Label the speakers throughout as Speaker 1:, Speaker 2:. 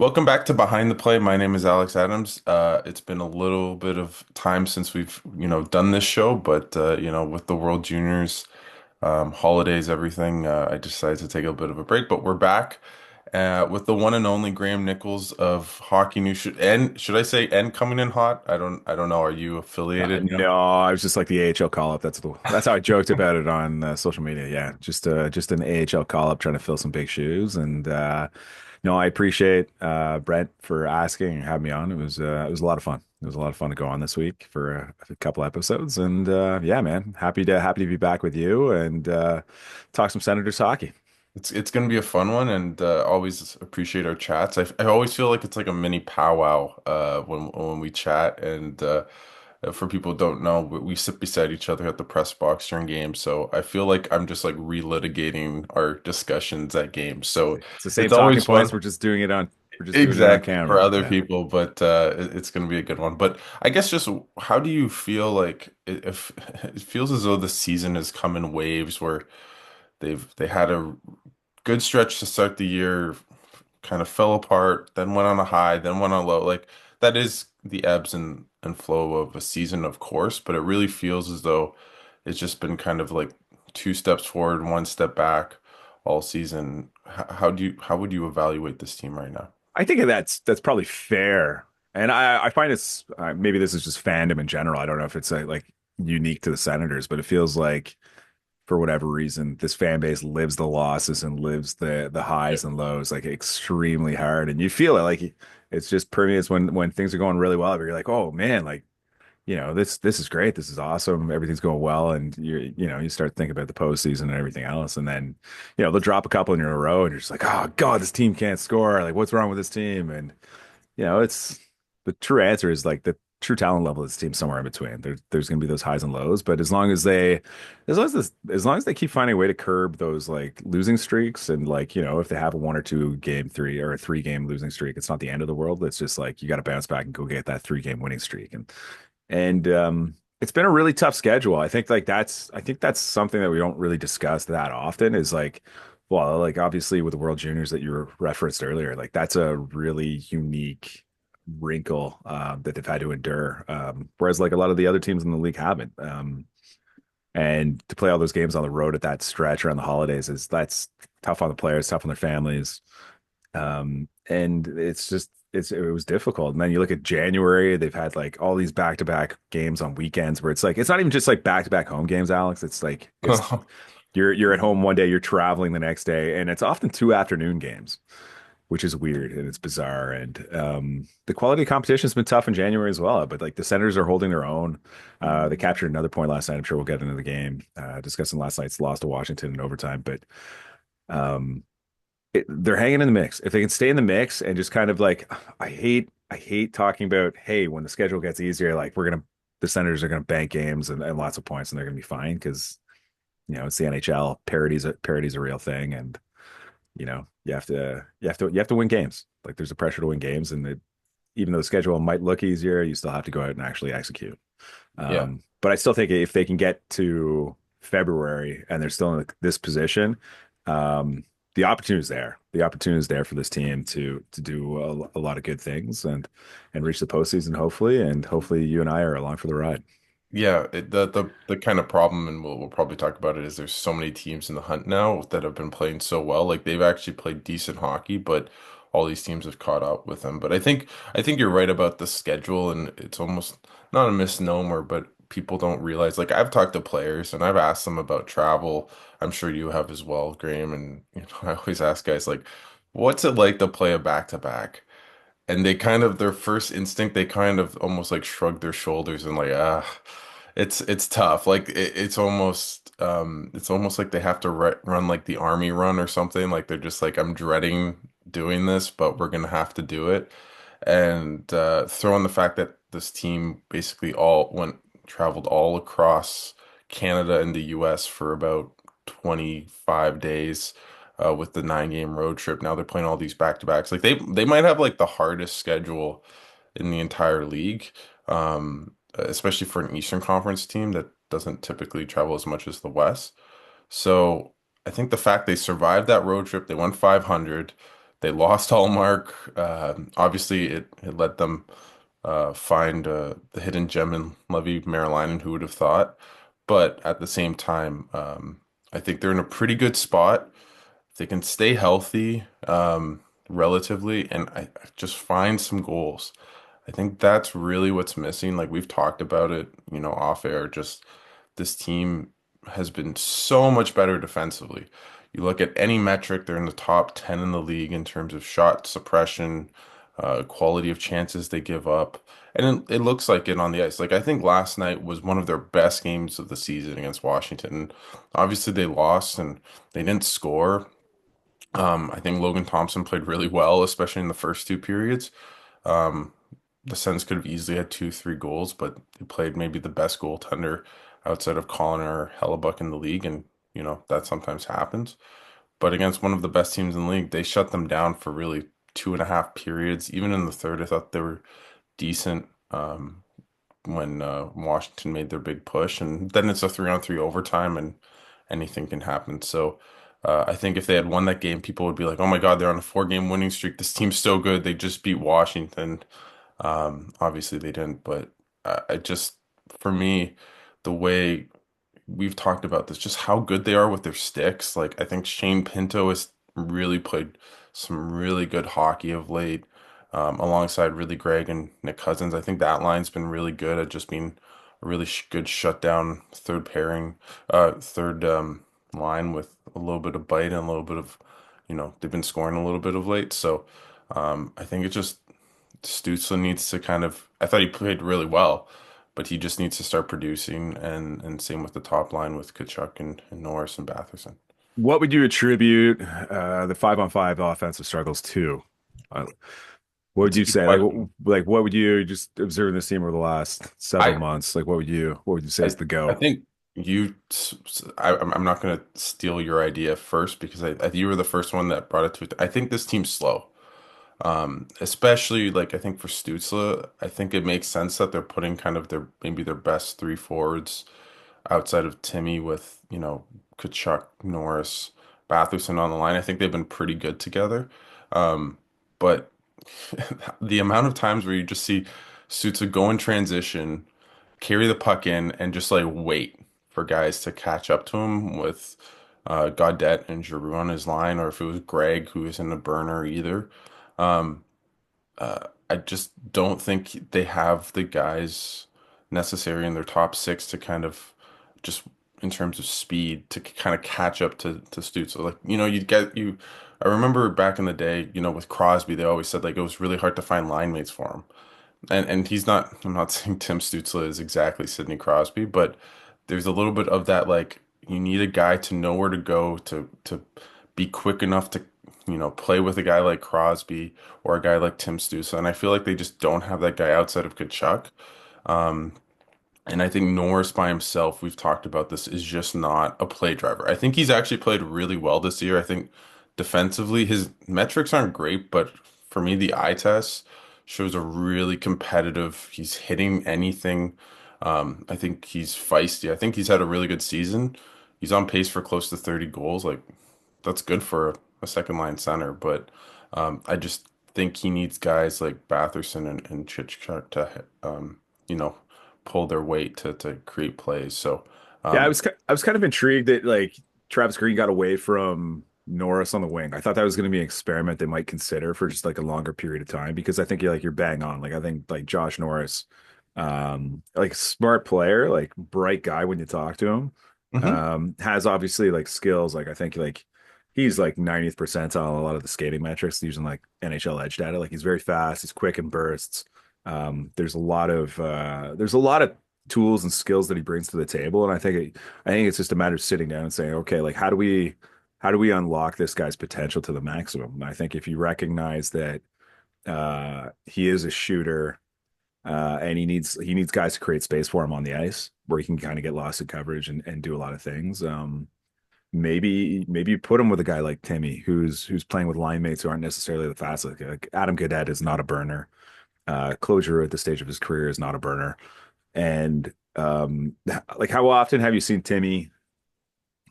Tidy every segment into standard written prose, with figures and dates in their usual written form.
Speaker 1: Welcome back to Behind the Play. My name is Alex Adams. It's been a little bit of time since we've, done this show, but with the World Juniors, holidays, everything, I decided to take a bit of a break. But we're back with the one and only Graeme Nichols of Hockey News. Should I say and coming in hot? I don't know. Are you affiliated now?
Speaker 2: No, I was just like the AHL call up. That's how I joked about it on social media. Yeah, just an AHL call up trying to fill some big shoes. And no, I appreciate Brent for asking and having me on. It was a lot of fun. It was a lot of fun to go on this week for a couple episodes. And yeah, man, happy to be back with you and talk some Senators hockey.
Speaker 1: It's gonna be a fun one, and always appreciate our chats. I always feel like it's like a mini powwow when we chat, and for people who don't know, we sit beside each other at the press box during games. So I feel like I'm just like relitigating our discussions at games. So
Speaker 2: It's the
Speaker 1: it's
Speaker 2: same talking
Speaker 1: always
Speaker 2: points.
Speaker 1: fun.
Speaker 2: We're just doing it on
Speaker 1: Exactly for
Speaker 2: camera.
Speaker 1: other
Speaker 2: Yeah.
Speaker 1: people, but it's going to be a good one. But I guess just how do you feel like if it feels as though the season has come in waves where they had a good stretch to start the year, kind of fell apart, then went on a high, then went on a low. Like that is the ebbs and flow of a season, of course, but it really feels as though it's just been kind of like two steps forward, one step back all season. How would you evaluate this team right now?
Speaker 2: I think that's probably fair. And I find it's maybe this is just fandom in general. I don't know if it's like unique to the Senators, but it feels like for whatever reason, this fan base lives the losses and lives the highs and lows like extremely hard. And you feel it like it's just permeates when things are going really well. But you're like, oh man, like this is great. This is awesome. Everything's going well, and you start thinking about the postseason and everything else, and then they'll drop a couple in a row, and you're just like, oh God, this team can't score. Like, what's wrong with this team? And it's the true answer is like the true talent level of this team somewhere in between. There's going to be those highs and lows, but as long as they keep finding a way to curb those like losing streaks, and like if they have a 1 or 2 game 3 or a 3 game losing streak, it's not the end of the world. It's just like you got to bounce back and go get that 3 game winning streak, and it's been a really tough schedule. I think that's something that we don't really discuss that often is like, well, like obviously with the World Juniors that you referenced earlier, like that's a really unique wrinkle that they've had to endure. Whereas like a lot of the other teams in the league haven't. And to play all those games on the road at that stretch around the holidays is that's tough on the players, tough on their families. And it was difficult. And then you look at January, they've had like all these back-to-back games on weekends where it's like it's not even just like back-to-back home games, Alex. It's like it's you're at home one day, you're traveling the next day, and it's often 2 afternoon games, which is weird and it's bizarre. And the quality of competition has been tough in January as well. But like the Senators are holding their own. They captured another point last night. I'm sure we'll get into the game, discussing last night's loss to Washington in overtime. But um, they're hanging in the mix. If they can stay in the mix and just kind of like, I hate talking about, hey, when the schedule gets easier, like the Senators are gonna bank games and lots of points and they're gonna be fine because it's the NHL. Parity's a real thing, and you have to win games. Like there's a pressure to win games, and even though the schedule might look easier, you still have to go out and actually execute.
Speaker 1: Yeah.
Speaker 2: But I still think if they can get to February and they're still in this position, um, the opportunity is there. The opportunity is there for this team to do a lot of good things and reach the postseason, hopefully. And hopefully, you and I are along for the ride.
Speaker 1: Yeah, the kind of problem, and we'll probably talk about it, is there's so many teams in the hunt now that have been playing so well. Like they've actually played decent hockey, but all these teams have caught up with them. But I think you're right about the schedule, and it's almost not a misnomer, but people don't realize. Like I've talked to players and I've asked them about travel. I'm sure you have as well, Graham. And I always ask guys like, what's it like to play a back-to-back? And they kind of their first instinct, they kind of almost like shrug their shoulders and like, it's tough. Like it's almost like they have to run like the army run or something. Like they're just like, I'm dreading doing this, but we're gonna have to do it. And throw in the fact that this team basically all went traveled all across Canada and the US for about 25 days with the 9 game road trip. Now they're playing all these back-to-backs. Like they might have like the hardest schedule in the entire league, especially for an Eastern Conference team that doesn't typically travel as much as the West. So I think the fact they survived that road trip, they went 500. They lost Hallmark. Obviously, it let them find the hidden gem in Levy Marilainen. Who would have thought? But at the same time, I think they're in a pretty good spot. If they can stay healthy, relatively, and I just find some goals. I think that's really what's missing. Like we've talked about it, off air. Just this team has been so much better defensively. You look at any metric, they're in the top 10 in the league in terms of shot suppression, quality of chances they give up. And it looks like it on the ice. Like I think last night was one of their best games of the season against Washington. Obviously they lost and they didn't score. I think Logan Thompson played really well, especially in the first two periods. Um, the Sens could have easily had two, three goals, but they played maybe the best goaltender outside of Colin or Hellebuck in the league, and that sometimes happens. But against one of the best teams in the league, they shut them down for really two and a half periods. Even in the third, I thought they were decent. When Washington made their big push, and then it's a 3-on-3 overtime, and anything can happen. So I think if they had won that game, people would be like, "Oh my God, they're on a four-game winning streak. This team's so good. They just beat Washington." Obviously they didn't, but I just, for me, the way we've talked about this, just how good they are with their sticks. Like I think Shane Pinto has really played some really good hockey of late, alongside really Greg and Nick Cousins. I think that line's been really good at just being a really good shutdown third pairing, third line with a little bit of bite and a little bit of, they've been scoring a little bit of late. So I think it just Stützle needs to kind of. I thought he played really well, but he just needs to start producing, and same with the top line with Kachuk and Norris and Batherson.
Speaker 2: What would you attribute the 5-on-5 offensive struggles to? Uh, what would
Speaker 1: It's a
Speaker 2: you
Speaker 1: good
Speaker 2: say? Like,
Speaker 1: question.
Speaker 2: what would you just observe this team over the last several
Speaker 1: I
Speaker 2: months? Like, what would you say is
Speaker 1: I
Speaker 2: the
Speaker 1: I
Speaker 2: go?
Speaker 1: think I'm not going to steal your idea first because you were the first one that brought it to it. I think this team's slow. Especially like I think for Stützle, I think it makes sense that they're putting kind of maybe their best three forwards outside of Timmy with, Kachuk, Norris, Batherson on the line. I think they've been pretty good together. But the amount of times where you just see Stützle go in transition, carry the puck in, and just like wait for guys to catch up to him with Gaudette and Giroux on his line, or if it was Greg who was in the burner either. Um, I just don't think they have the guys necessary in their top six to kind of just in terms of speed to kind of catch up to Stutz. So like, you'd get you. I remember back in the day, with Crosby, they always said like it was really hard to find line mates for him. And he's not. I'm not saying Tim Stützle is exactly Sidney Crosby, but there's a little bit of that like you need a guy to know where to go to be quick enough to play with a guy like Crosby or a guy like Tim Stützle, and I feel like they just don't have that guy outside of Kachuk. Um, and I think Norris by himself, we've talked about this, is just not a play driver. I think he's actually played really well this year. I think defensively, his metrics aren't great, but for me, the eye test shows a really competitive. He's hitting anything. I think he's feisty. I think he's had a really good season. He's on pace for close to 30 goals. Like that's good for a second line center, but I just think he needs guys like Batherson and Chichuk to you know pull their weight to create plays. So
Speaker 2: Yeah,
Speaker 1: um,
Speaker 2: I was kind of intrigued that like Travis Green got away from Norris on the wing. I thought that was going to be an experiment they might consider for just like a longer period of time because I think you're bang on. Like I think like Josh Norris, like smart player, like bright guy when you talk to him,
Speaker 1: mhm.
Speaker 2: has obviously like skills. Like I think like he's like 90th percentile on a lot of the skating metrics using like NHL edge data. Like he's very fast, he's quick in bursts. There's a lot of tools and skills that he brings to the table. And I think it's just a matter of sitting down and saying, okay, like how do we unlock this guy's potential to the maximum? And I think if you recognize that he is a shooter and he needs guys to create space for him on the ice where he can kind of get lost in coverage and do a lot of things. Maybe you put him with a guy like Timmy, who's playing with line mates who aren't necessarily the fastest. Like Adam Gaudette is not a burner. Closure at this stage of his career is not a burner. And like how often have you seen Timmy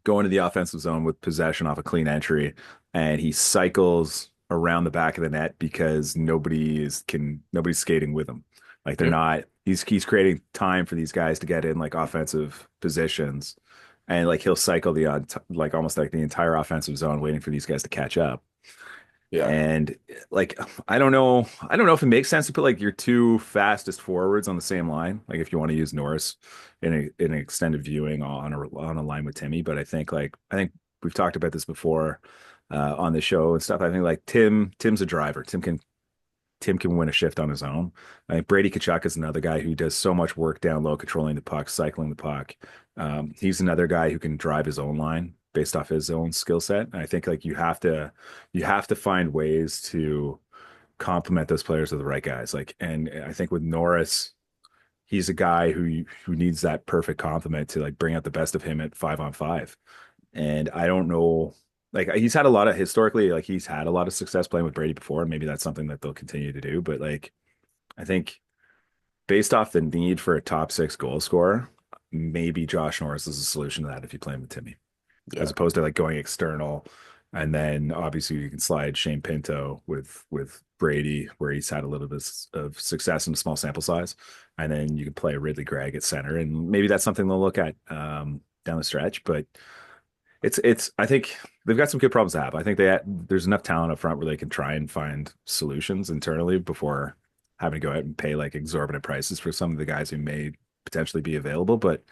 Speaker 2: go into the offensive zone with possession off a clean entry and he cycles? around the back of the net because nobody's skating with him. Like they're
Speaker 1: Yep.
Speaker 2: not he's creating time for these guys to get in like offensive positions. And like he'll cycle like almost like the entire offensive zone waiting for these guys to catch up.
Speaker 1: Yeah.
Speaker 2: And like I don't know if it makes sense to put like your two fastest forwards on the same line. Like if you want to use Norris in an extended viewing on a line with Timmy, but I think we've talked about this before on the show and stuff. I think like Tim's a driver. Tim can win a shift on his own. I think Brady Tkachuk is another guy who does so much work down low, controlling the puck, cycling the puck. He's another guy who can drive his own line based off his own skill set. And I think like you have to find ways to complement those players with the right guys. Like, and I think with Norris, he's a guy who needs that perfect complement to like bring out the best of him at 5-on-5. And I don't know, like he's had a lot of historically, like he's had a lot of success playing with Brady before, and maybe that's something that they'll continue to do. But like I think based off the need for a top six goal scorer, maybe Josh Norris is a solution to that if you play him with Timmy, as
Speaker 1: Yeah.
Speaker 2: opposed to like going external. And then obviously you can slide Shane Pinto with Brady, where he's had a little bit of success in a small sample size, and then you can play Ridley Gregg at center, and maybe that's something they'll look at down the stretch. But it's I think they've got some good problems to have. I think there's enough talent up front where they can try and find solutions internally before having to go out and pay like exorbitant prices for some of the guys who may potentially be available. But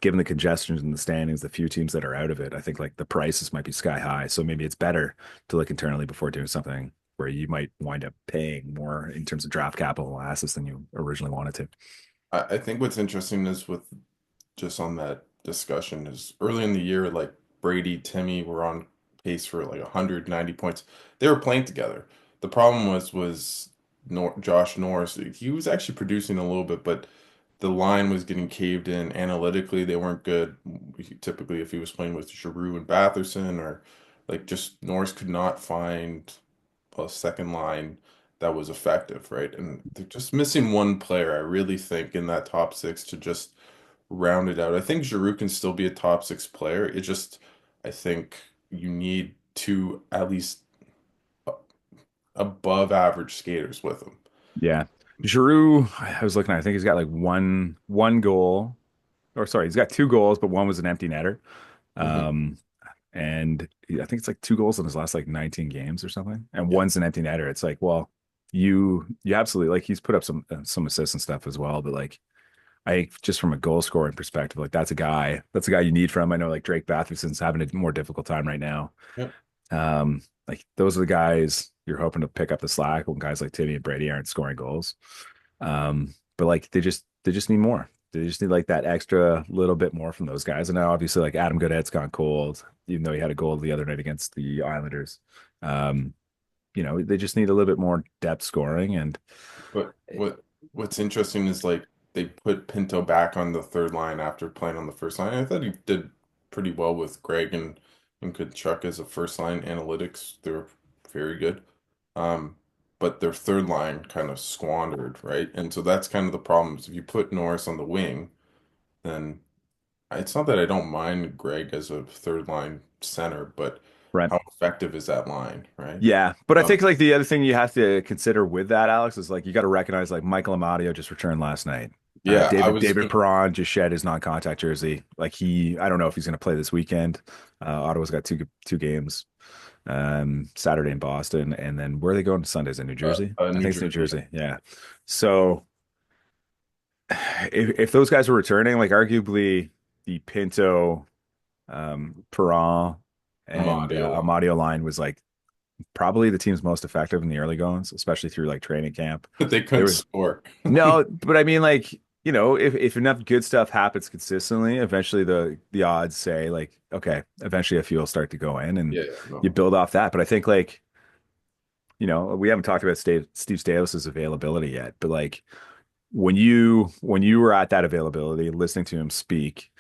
Speaker 2: given the congestion in the standings, the few teams that are out of it, I think like the prices might be sky high. So maybe it's better to look internally before doing something where you might wind up paying more in terms of draft capital assets than you originally wanted to.
Speaker 1: I think what's interesting is with just on that discussion is early in the year, like Brady, Timmy were on pace for like 190 points. They were playing together. The problem was Josh Norris. He was actually producing a little bit, but the line was getting caved in. Analytically, they weren't good. Typically, if he was playing with Giroux and Batherson, or like just Norris could not find a second line that was effective, right? And they're just missing one player, I really think, in that top six to just round it out. I think Giroux can still be a top six player. It just, I think you need two at least above average skaters with him.
Speaker 2: Yeah. Giroux, I was looking at, I think he's got like one goal, or sorry, he's got two goals, but one was an empty netter.
Speaker 1: Hmm.
Speaker 2: Um, and I think it's like two goals in his last like 19 games or something, and
Speaker 1: Yeah.
Speaker 2: one's an empty netter. It's like, well, you absolutely like he's put up some assists and stuff as well, but like I just from a goal scoring perspective, like that's a guy you need from. I know like Drake Batherson's having a more difficult time right now.
Speaker 1: Yeah.
Speaker 2: Like those are the guys you're hoping to pick up the slack when guys like Timmy and Brady aren't scoring goals. But like they just need more. They just need like that extra little bit more from those guys. And now obviously like Adam Gaudette's gone cold, even though he had a goal the other night against the Islanders. Um, they just need a little bit more depth scoring and
Speaker 1: But what's interesting is like they put Pinto back on the third line after playing on the first line. I thought he did pretty well with Greg and Kachuk as a first line analytics. They're very good. Um, but their third line kind of squandered, right? And so that's kind of the problem. Is if you put Norris on the wing, then it's not that I don't mind Greg as a third line center, but
Speaker 2: right.
Speaker 1: how effective is that line, right?
Speaker 2: Yeah, but I
Speaker 1: Um,
Speaker 2: think like the other thing you have to consider with that, Alex, is like you got to recognize like Michael Amadio just returned last night.
Speaker 1: yeah, I
Speaker 2: David
Speaker 1: was
Speaker 2: David Perron just shed his non-contact jersey. Like I don't know if he's going to play this weekend. Ottawa's got two games, Saturday in Boston, and then where are they going Sundays in New Jersey? I
Speaker 1: New
Speaker 2: think it's New
Speaker 1: Jersey.
Speaker 2: Jersey. Yeah. So if those guys were returning, like arguably the Pinto, Perron, and
Speaker 1: Amadio line.
Speaker 2: Amadio line was like probably the team's most effective in the early goings, especially through like training camp.
Speaker 1: But they
Speaker 2: There
Speaker 1: couldn't
Speaker 2: was
Speaker 1: score.
Speaker 2: no, but I mean, like, if enough good stuff happens consistently, eventually the odds say like, okay, eventually a few will start to go in and
Speaker 1: Yeah,
Speaker 2: you
Speaker 1: no.
Speaker 2: build off that. But I think like, we haven't talked about Steve Stalos's availability yet, but like when you were at that availability, listening to him speak,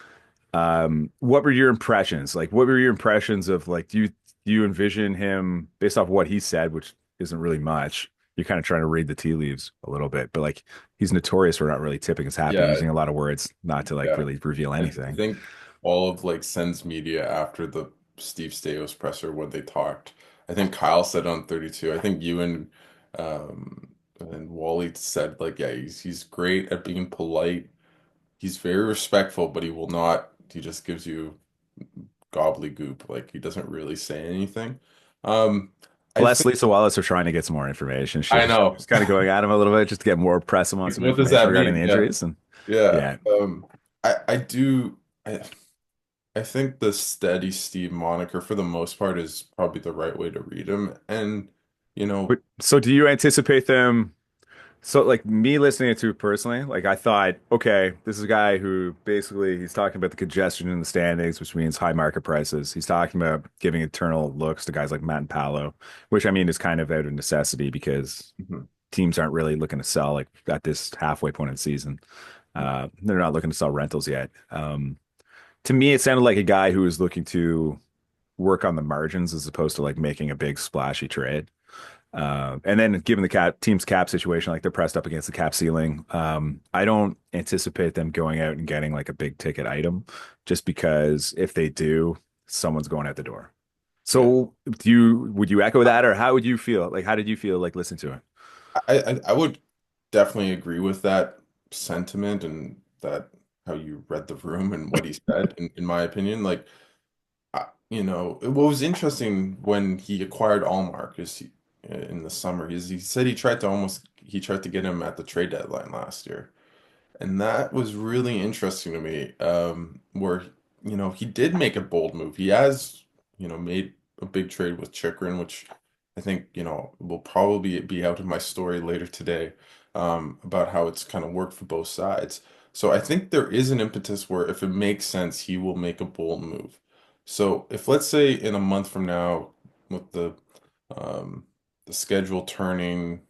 Speaker 2: what were your impressions? Like, what were your impressions of like, do you envision him based off what he said, which isn't really much? You're kind of trying to read the tea leaves a little bit, but like he's notorious for not really tipping his hat, but
Speaker 1: Yeah,
Speaker 2: using a lot of words not to like
Speaker 1: yeah.
Speaker 2: really reveal
Speaker 1: I
Speaker 2: anything.
Speaker 1: think all of like Sens media after the Steve Stais presser when they talked, I think Kyle said on 32. I think you and Wally said like, yeah, he's great at being polite. He's very respectful, but he will not. He just gives you gobbledygook. Like he doesn't really say anything. Um, I
Speaker 2: Les,
Speaker 1: think
Speaker 2: Lisa Wallace are trying to get some more information.
Speaker 1: I
Speaker 2: She
Speaker 1: know.
Speaker 2: was kind of going at him a little bit just to get more press him on
Speaker 1: Like,
Speaker 2: some
Speaker 1: what does
Speaker 2: information
Speaker 1: that
Speaker 2: regarding
Speaker 1: mean?
Speaker 2: the
Speaker 1: Yeah,
Speaker 2: injuries. And
Speaker 1: yeah.
Speaker 2: yeah,
Speaker 1: I do. I think the Steady Steve moniker, for the most part, is probably the right way to read him. And you know,
Speaker 2: but so do you anticipate them? So, like me listening to it personally, like I thought, okay, this is a guy who basically he's talking about the congestion in the standings, which means high market prices. He's talking about giving eternal looks to guys like Matt and Paolo, which I mean is kind of out of necessity because
Speaker 1: mhm,
Speaker 2: teams aren't really looking to sell like at this halfway point in the season. They're not looking to sell rentals yet. To me, it sounded like a guy who was looking to work on the margins as opposed to like making a big splashy trade. And then given the team's cap situation, like they're pressed up against the cap ceiling, I don't anticipate them going out and getting like a big ticket item just because if they do, someone's going out the door.
Speaker 1: yeah.
Speaker 2: So would you echo that or how would you feel? Like how did you feel like listening to it?
Speaker 1: I would definitely agree with that sentiment and that how you read the room and what he said, in my opinion. Like, what was interesting when he acquired Allmark is in the summer, he said he tried to get him at the trade deadline last year. And that was really interesting to me, where, he did make a bold move. He has, made a big trade with Chikrin, which I think, will probably be out in my story later today, about how it's kind of worked for both sides. So I think there is an impetus where if it makes sense, he will make a bold move. So if let's say in a month from now, with um, the schedule turning,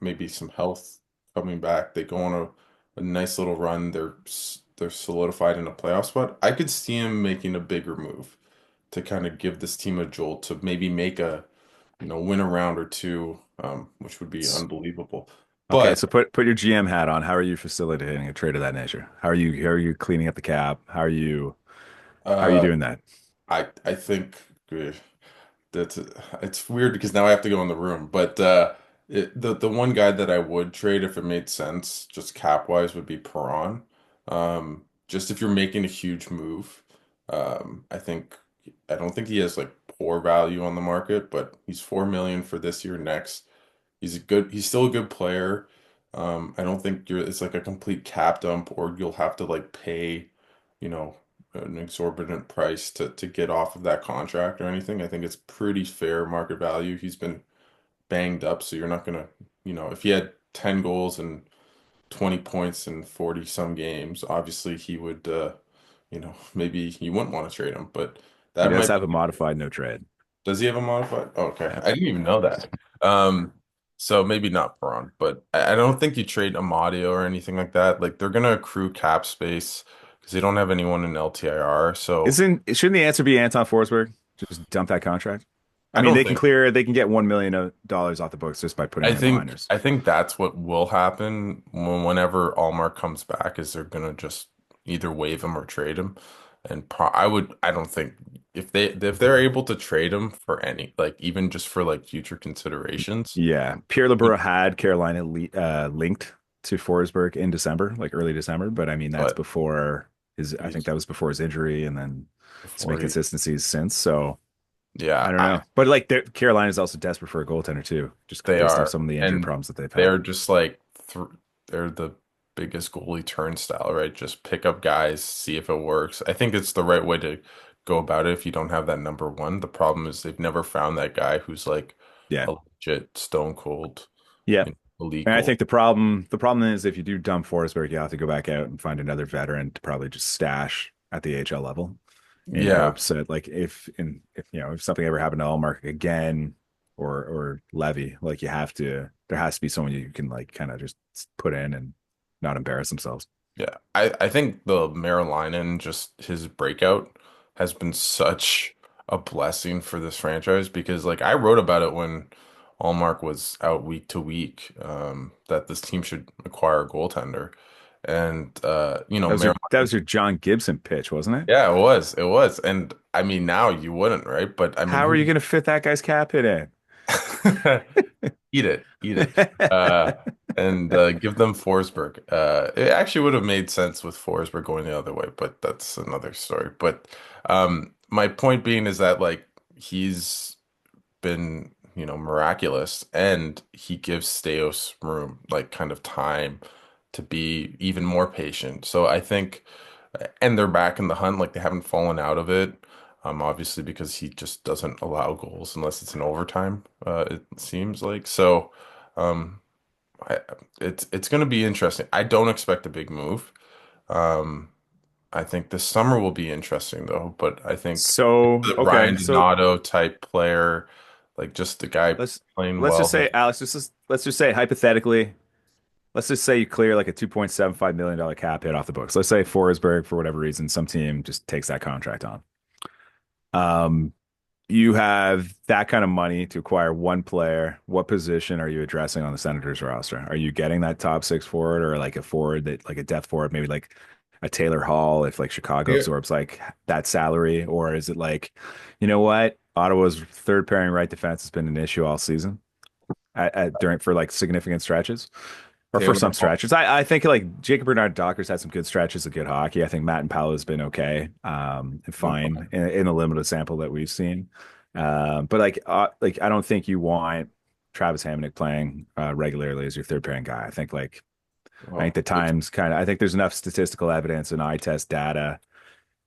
Speaker 1: maybe some health coming back, they go on a nice little run. They're solidified in a playoff spot. I could see him making a bigger move to kind of give this team a jolt to maybe make win a round or two, which would be unbelievable.
Speaker 2: Okay,
Speaker 1: But
Speaker 2: so put your GM hat on. How are you facilitating a trade of that nature? How are you cleaning up the cap? How are you
Speaker 1: uh,
Speaker 2: doing that?
Speaker 1: I think that's it's weird because now I have to go in the room. But the one guy that I would trade if it made sense, just cap wise, would be Perron. Just if you're making a huge move, I don't think he has like poor value on the market, but he's 4 million for this year. Next, he's still a good player. I don't think it's like a complete cap dump, or you'll have to like pay, you know, an exorbitant price to get off of that contract or anything. I think it's pretty fair market value. He's been banged up, so you're not gonna, if he had 10 goals and 20 points in 40 some games, obviously he would, maybe you wouldn't want to trade him, but
Speaker 2: He
Speaker 1: that
Speaker 2: does
Speaker 1: might
Speaker 2: have
Speaker 1: be.
Speaker 2: a modified no trade.
Speaker 1: Does he have a modified? Oh, okay.
Speaker 2: Yeah.
Speaker 1: I didn't even know that. So maybe not Braun, but I don't think you trade Amadio or anything like that. Like they're gonna accrue cap space because they don't have anyone in LTIR. So
Speaker 2: Shouldn't the answer be Anton Forsberg? Just dump that contract. I
Speaker 1: I
Speaker 2: mean,
Speaker 1: don't think.
Speaker 2: they can get $1 million off the books just by putting
Speaker 1: I
Speaker 2: him in the
Speaker 1: think
Speaker 2: minors.
Speaker 1: I think that's what will happen whenever Allmark comes back is they're gonna just either waive him or trade him. And I don't think if they're able to trade him for any like even just for like future considerations.
Speaker 2: Yeah, Pierre LeBrun had Carolina linked to Forsberg in December, like early December, but I mean that's
Speaker 1: But
Speaker 2: before his. I think
Speaker 1: he's
Speaker 2: that was before his injury, and then some
Speaker 1: before he,
Speaker 2: inconsistencies since. So I
Speaker 1: yeah,
Speaker 2: don't know, but like Carolina's also desperate for a goaltender too, just
Speaker 1: they
Speaker 2: based off
Speaker 1: are,
Speaker 2: some of the injury
Speaker 1: and
Speaker 2: problems that they've had.
Speaker 1: they're just like they're the biggest goalie turnstile, right? Just pick up guys, see if it works. I think it's the right way to go about it if you don't have that number one. The problem is they've never found that guy who's like
Speaker 2: Yeah,
Speaker 1: a legit stone cold,
Speaker 2: yeah.
Speaker 1: elite
Speaker 2: And I
Speaker 1: goal.
Speaker 2: think the problem is if you do dump Forsberg, you have to go back out and find another veteran to probably just stash at the HL level in
Speaker 1: Yeah,
Speaker 2: hopes that like if something ever happened to Allmark again or Levy, like there has to be someone you can like kind of just put in and not embarrass themselves.
Speaker 1: yeah. I think the Marilinen, just his breakout has been such a blessing for this franchise because like I wrote about it when Allmark was out week to week, that this team should acquire a goaltender. And
Speaker 2: That was your John Gibson pitch, wasn't it?
Speaker 1: yeah, it was. And I mean, now you wouldn't, right? But I mean,
Speaker 2: How are you going to fit that guy's cap hit in?
Speaker 1: eat it, and give them Forsberg. It actually would have made sense with Forsberg going the other way, but that's another story. But my point being is that like he's been, miraculous, and he gives Steos room, like kind of time to be even more patient. So I think, and they're back in the hunt, like they haven't fallen out of it. Obviously because he just doesn't allow goals unless it's in overtime, it seems like. So, um, I, it's going to be interesting. I don't expect a big move. Um, I think this summer will be interesting though, but I think
Speaker 2: So,
Speaker 1: the
Speaker 2: okay.
Speaker 1: Ryan
Speaker 2: So
Speaker 1: Donato type player, like just the guy
Speaker 2: let's
Speaker 1: playing
Speaker 2: let's just
Speaker 1: well.
Speaker 2: say, Alex, let's just say hypothetically, let's just say you clear like a $2.75 million cap hit off the books. Let's say Forsberg, for whatever reason, some team just takes that contract on. Um, you have that kind of money to acquire one player. What position are you addressing on the Senators roster? Are you getting that top six forward or like a forward that like a depth forward, maybe like a Taylor Hall if like Chicago
Speaker 1: Yeah.
Speaker 2: absorbs like that salary? Or is it like, you know what? Ottawa's third pairing right defense has been an issue all season during for like significant stretches or for
Speaker 1: Taylor
Speaker 2: some
Speaker 1: Hall.
Speaker 2: stretches. I think like Jacob Bernard Docker's had some good stretches of good hockey. I think Matt and Paolo has been okay, and fine in the limited sample that we've seen. But like I don't think you want Travis Hamonic playing regularly as your third pairing guy. I think
Speaker 1: Well,
Speaker 2: the times kind of I think there's enough statistical evidence and eye test data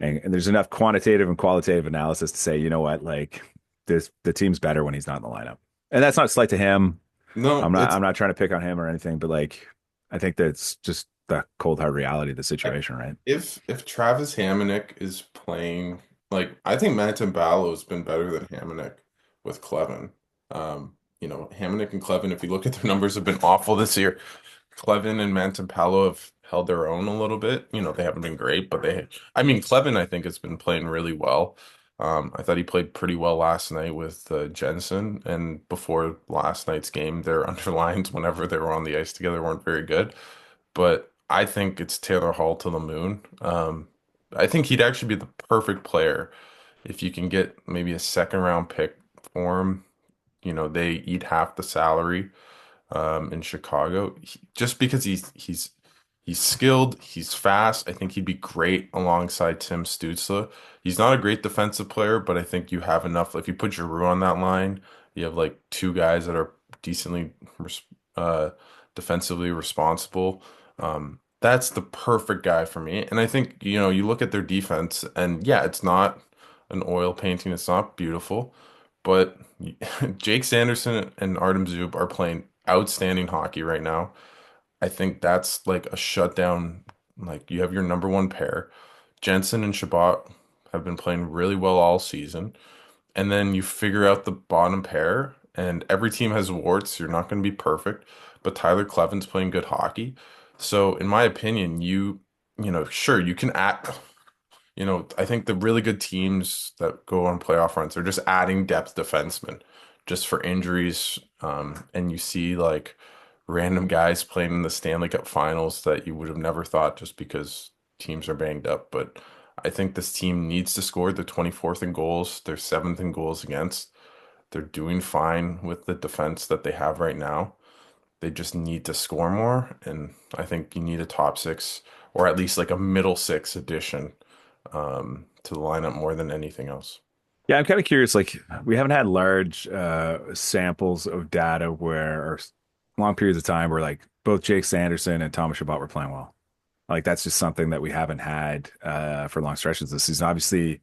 Speaker 2: and there's enough quantitative and qualitative analysis to say, you know what, like this the team's better when he's not in the lineup. And that's not a slight to him.
Speaker 1: no,
Speaker 2: I'm
Speaker 1: it's
Speaker 2: not trying to pick on him or anything, but like I think that's just the cold hard reality of the situation, right?
Speaker 1: if Travis Hamonic is playing, like I think Ballo has been better than Hamonic with Clevin. Hamonic and Clevin, if you look at their numbers, have been awful this year. Clevin and Palo have held their own a little bit. They haven't been great, but I mean, Clevin, I think, has been playing really well. I thought he played pretty well last night with Jensen, and before last night's game, their underlines, whenever they were on the ice together, weren't very good. But I think it's Taylor Hall to the moon. I think he'd actually be the perfect player if you can get maybe a second round pick for him. They eat half the salary in Chicago, just because he's skilled, he's fast. I think he'd be great alongside Tim Stützle. He's not a great defensive player, but I think you have enough. If you put Giroux on that line, you have like two guys that are decently uh, defensively responsible. That's the perfect guy for me. And I think, you look at their defense, and yeah, it's not an oil painting. It's not beautiful, but Jake Sanderson and Artem Zub are playing outstanding hockey right now. I think that's like a shutdown. Like you have your number one pair. Jensen and Shabbat have been playing really well all season. And then you figure out the bottom pair, and every team has warts. You're not going to be perfect, but Tyler Cleven's playing good hockey. So, in my opinion, sure, you can add. I think the really good teams that go on playoff runs are just adding depth defensemen just for injuries. And you see like random guys playing in the Stanley Cup finals that you would have never thought just because teams are banged up. But I think this team needs to score. They're 24th in goals, they're seventh in goals against. They're doing fine with the defense that they have right now. They just need to score more. And I think you need a top six or at least like a middle six addition to the lineup more than anything else.
Speaker 2: Yeah, I'm kind of curious. Like, we haven't had large samples of data where, or long periods of time where, like, both Jake Sanderson and Thomas Chabot were playing well. Like, that's just something that we haven't had for long stretches this season. Obviously,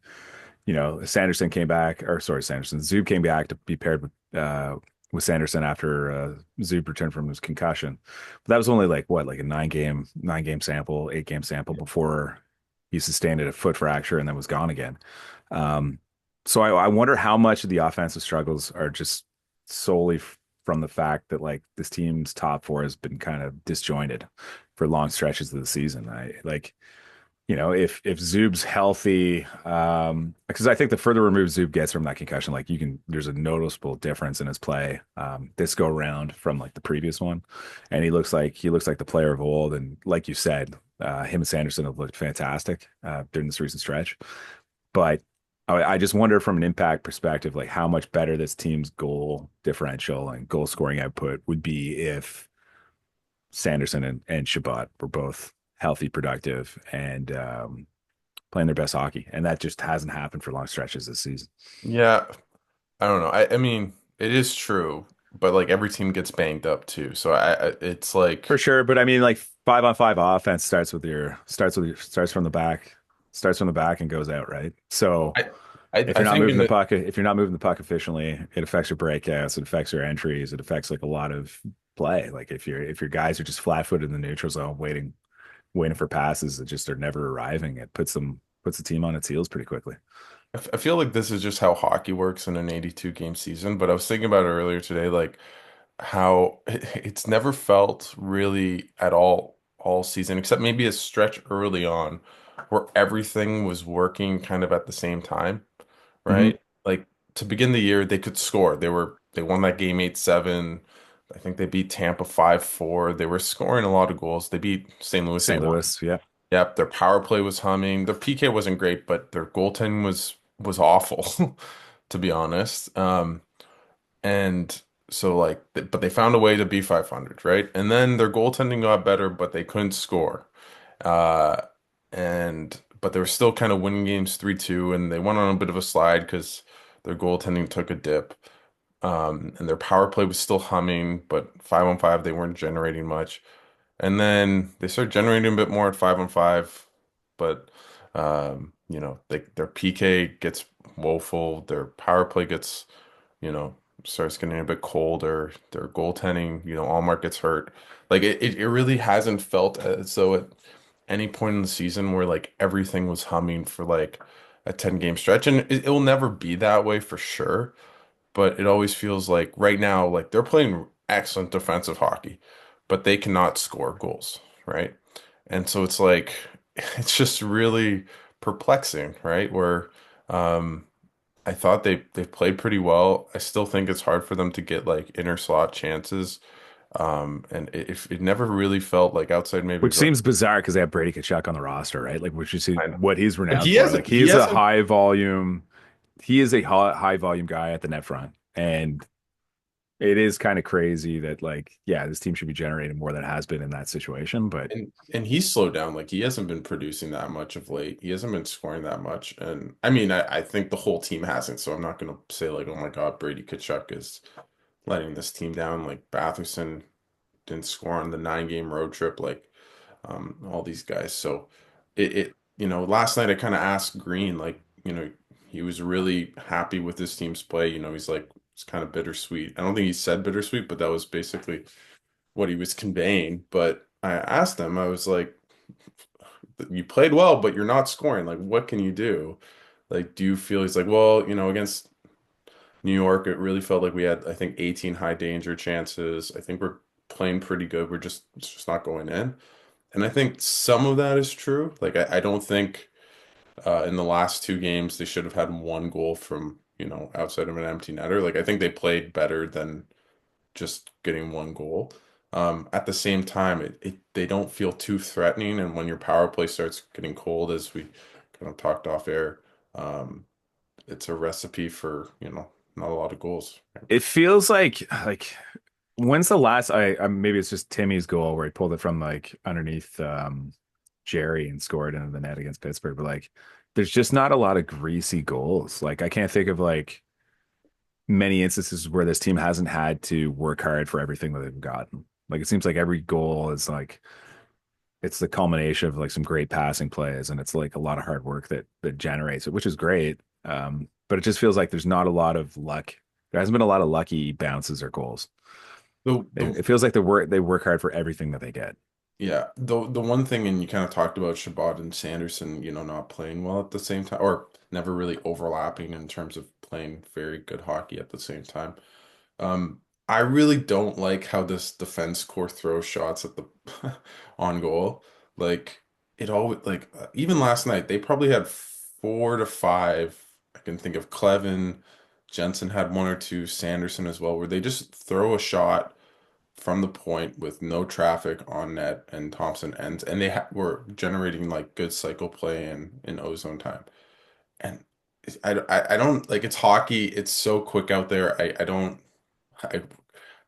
Speaker 2: Sanderson came back, or sorry, Sanderson, Zub came back to be paired with Sanderson after Zub returned from his concussion. But that was only like what, like a nine game sample, 8 game sample before he sustained a foot fracture and then was gone again. Um, so I wonder how much of the offensive struggles are just solely from the fact that like this team's top four has been kind of disjointed for long stretches of the season. I like, if Zub's healthy, because I think the further removed Zub gets from that concussion, like there's a noticeable difference in his play, this go round from like the previous one, and he looks like the player of old. And like you said, Him and Sanderson have looked fantastic during this recent stretch. But I just wonder from an impact perspective, like how much better this team's goal differential and goal scoring output would be if Sanderson and Shabbat were both healthy, productive, and playing their best hockey. And that just hasn't happened for long stretches this season.
Speaker 1: Yeah, I don't know. I mean, it is true, but like every team gets banged up too. So it's
Speaker 2: For
Speaker 1: like
Speaker 2: sure, but I mean, like 5-on-5 offense starts from the back, and goes out, right? So
Speaker 1: I I think in the
Speaker 2: if you're not moving the puck efficiently, it affects your breakouts, it affects your entries, it affects like a lot of play. Like if your guys are just flat-footed in the neutral zone, waiting for passes that just are never arriving, it puts the team on its heels pretty quickly.
Speaker 1: I feel like this is just how hockey works in an 82 game season, but I was thinking about it earlier today, like how it's never felt really at all season, except maybe a stretch early on where everything was working kind of at the same time,
Speaker 2: Hmm.
Speaker 1: right? Like to begin the year, they could score. They won that game 8-7. I think they beat Tampa 5-4. They were scoring a lot of goals. They beat St. Louis
Speaker 2: St.
Speaker 1: 8-1.
Speaker 2: Louis, yeah.
Speaker 1: Yep, their power play was humming. Their PK wasn't great, but their goaltending was awful, to be honest. And so like, but they found a way to be 500, right? And then their goaltending got better, but they couldn't score. Uh, and but they were still kind of winning games 3-2, and they went on a bit of a slide because their goaltending took a dip. And their power play was still humming, but 5-on-5 they weren't generating much. And then they started generating a bit more at 5-on-5, but their PK gets woeful, their power play gets, you know, starts getting a bit colder, their goaltending, Allmark gets hurt. Like it really hasn't felt as though at any point in the season where like everything was humming for like a 10 game stretch. And it will never be that way for sure, but it always feels like right now, like they're playing excellent defensive hockey, but they cannot score goals, right? And so it's like it's just really perplexing, right? Where um I thought they played pretty well. I still think it's hard for them to get like inner slot chances. And it never really felt like outside maybe
Speaker 2: Which
Speaker 1: of like
Speaker 2: seems bizarre because they have Brady Kachuk on the roster, right? Like, which you see
Speaker 1: I know.
Speaker 2: what he's
Speaker 1: But
Speaker 2: renowned for. Like,
Speaker 1: he hasn't
Speaker 2: he is a high volume guy at the net front, and it is kind of crazy that like, yeah, this team should be generating more than it has been in that situation. But
Speaker 1: and he's slowed down. Like he hasn't been producing that much of late. He hasn't been scoring that much. And I mean, I think the whole team hasn't. So I'm not gonna say like, oh my God, Brady Kachuk is letting this team down. Like Batherson didn't score on the 9 game road trip, like all these guys. So last night I kind of asked Green, like, he was really happy with his team's play. He's like, it's kind of bittersweet. I don't think he said bittersweet, but that was basically what he was conveying. But I asked him, I was like, you played well, but you're not scoring. Like, what can you do? Like, do you feel he's like, well, against New York, it really felt like we had, I think, 18 high danger chances. I think we're playing pretty good. It's just not going in. And I think some of that is true. Like, I don't think in the last 2 games they should have had one goal from, outside of an empty netter. Like, I think they played better than just getting one goal. At the same time, they don't feel too threatening, and when your power play starts getting cold, as we kind of talked off air, um, it's a recipe for, not a lot of goals.
Speaker 2: it feels like when's the last I maybe it's just Timmy's goal where he pulled it from like underneath Jerry and scored into the net against Pittsburgh, but like there's just not a lot of greasy goals. Like I can't think of like many instances where this team hasn't had to work hard for everything that they've gotten. Like it seems like every goal is like it's the culmination of like some great passing plays, and it's like a lot of hard work that generates it, which is great. But it just feels like there's not a lot of luck. There hasn't been a lot of lucky bounces or goals.
Speaker 1: The
Speaker 2: It
Speaker 1: the
Speaker 2: feels like they work hard for everything that they get.
Speaker 1: Yeah, the one thing, and you kind of talked about Shabbat and Sanderson, not playing well at the same time, or never really overlapping in terms of playing very good hockey at the same time. I really don't like how this defense core throws shots at the on goal. Like it always like even last night they probably had 4 to 5. I can think of Clevin, Jensen had one or two, Sanderson as well, where they just throw a shot from the point with no traffic on net and Thompson ends, and they ha were generating like good cycle play in ozone time. And I don't like it's hockey. It's so quick out there. I don't. I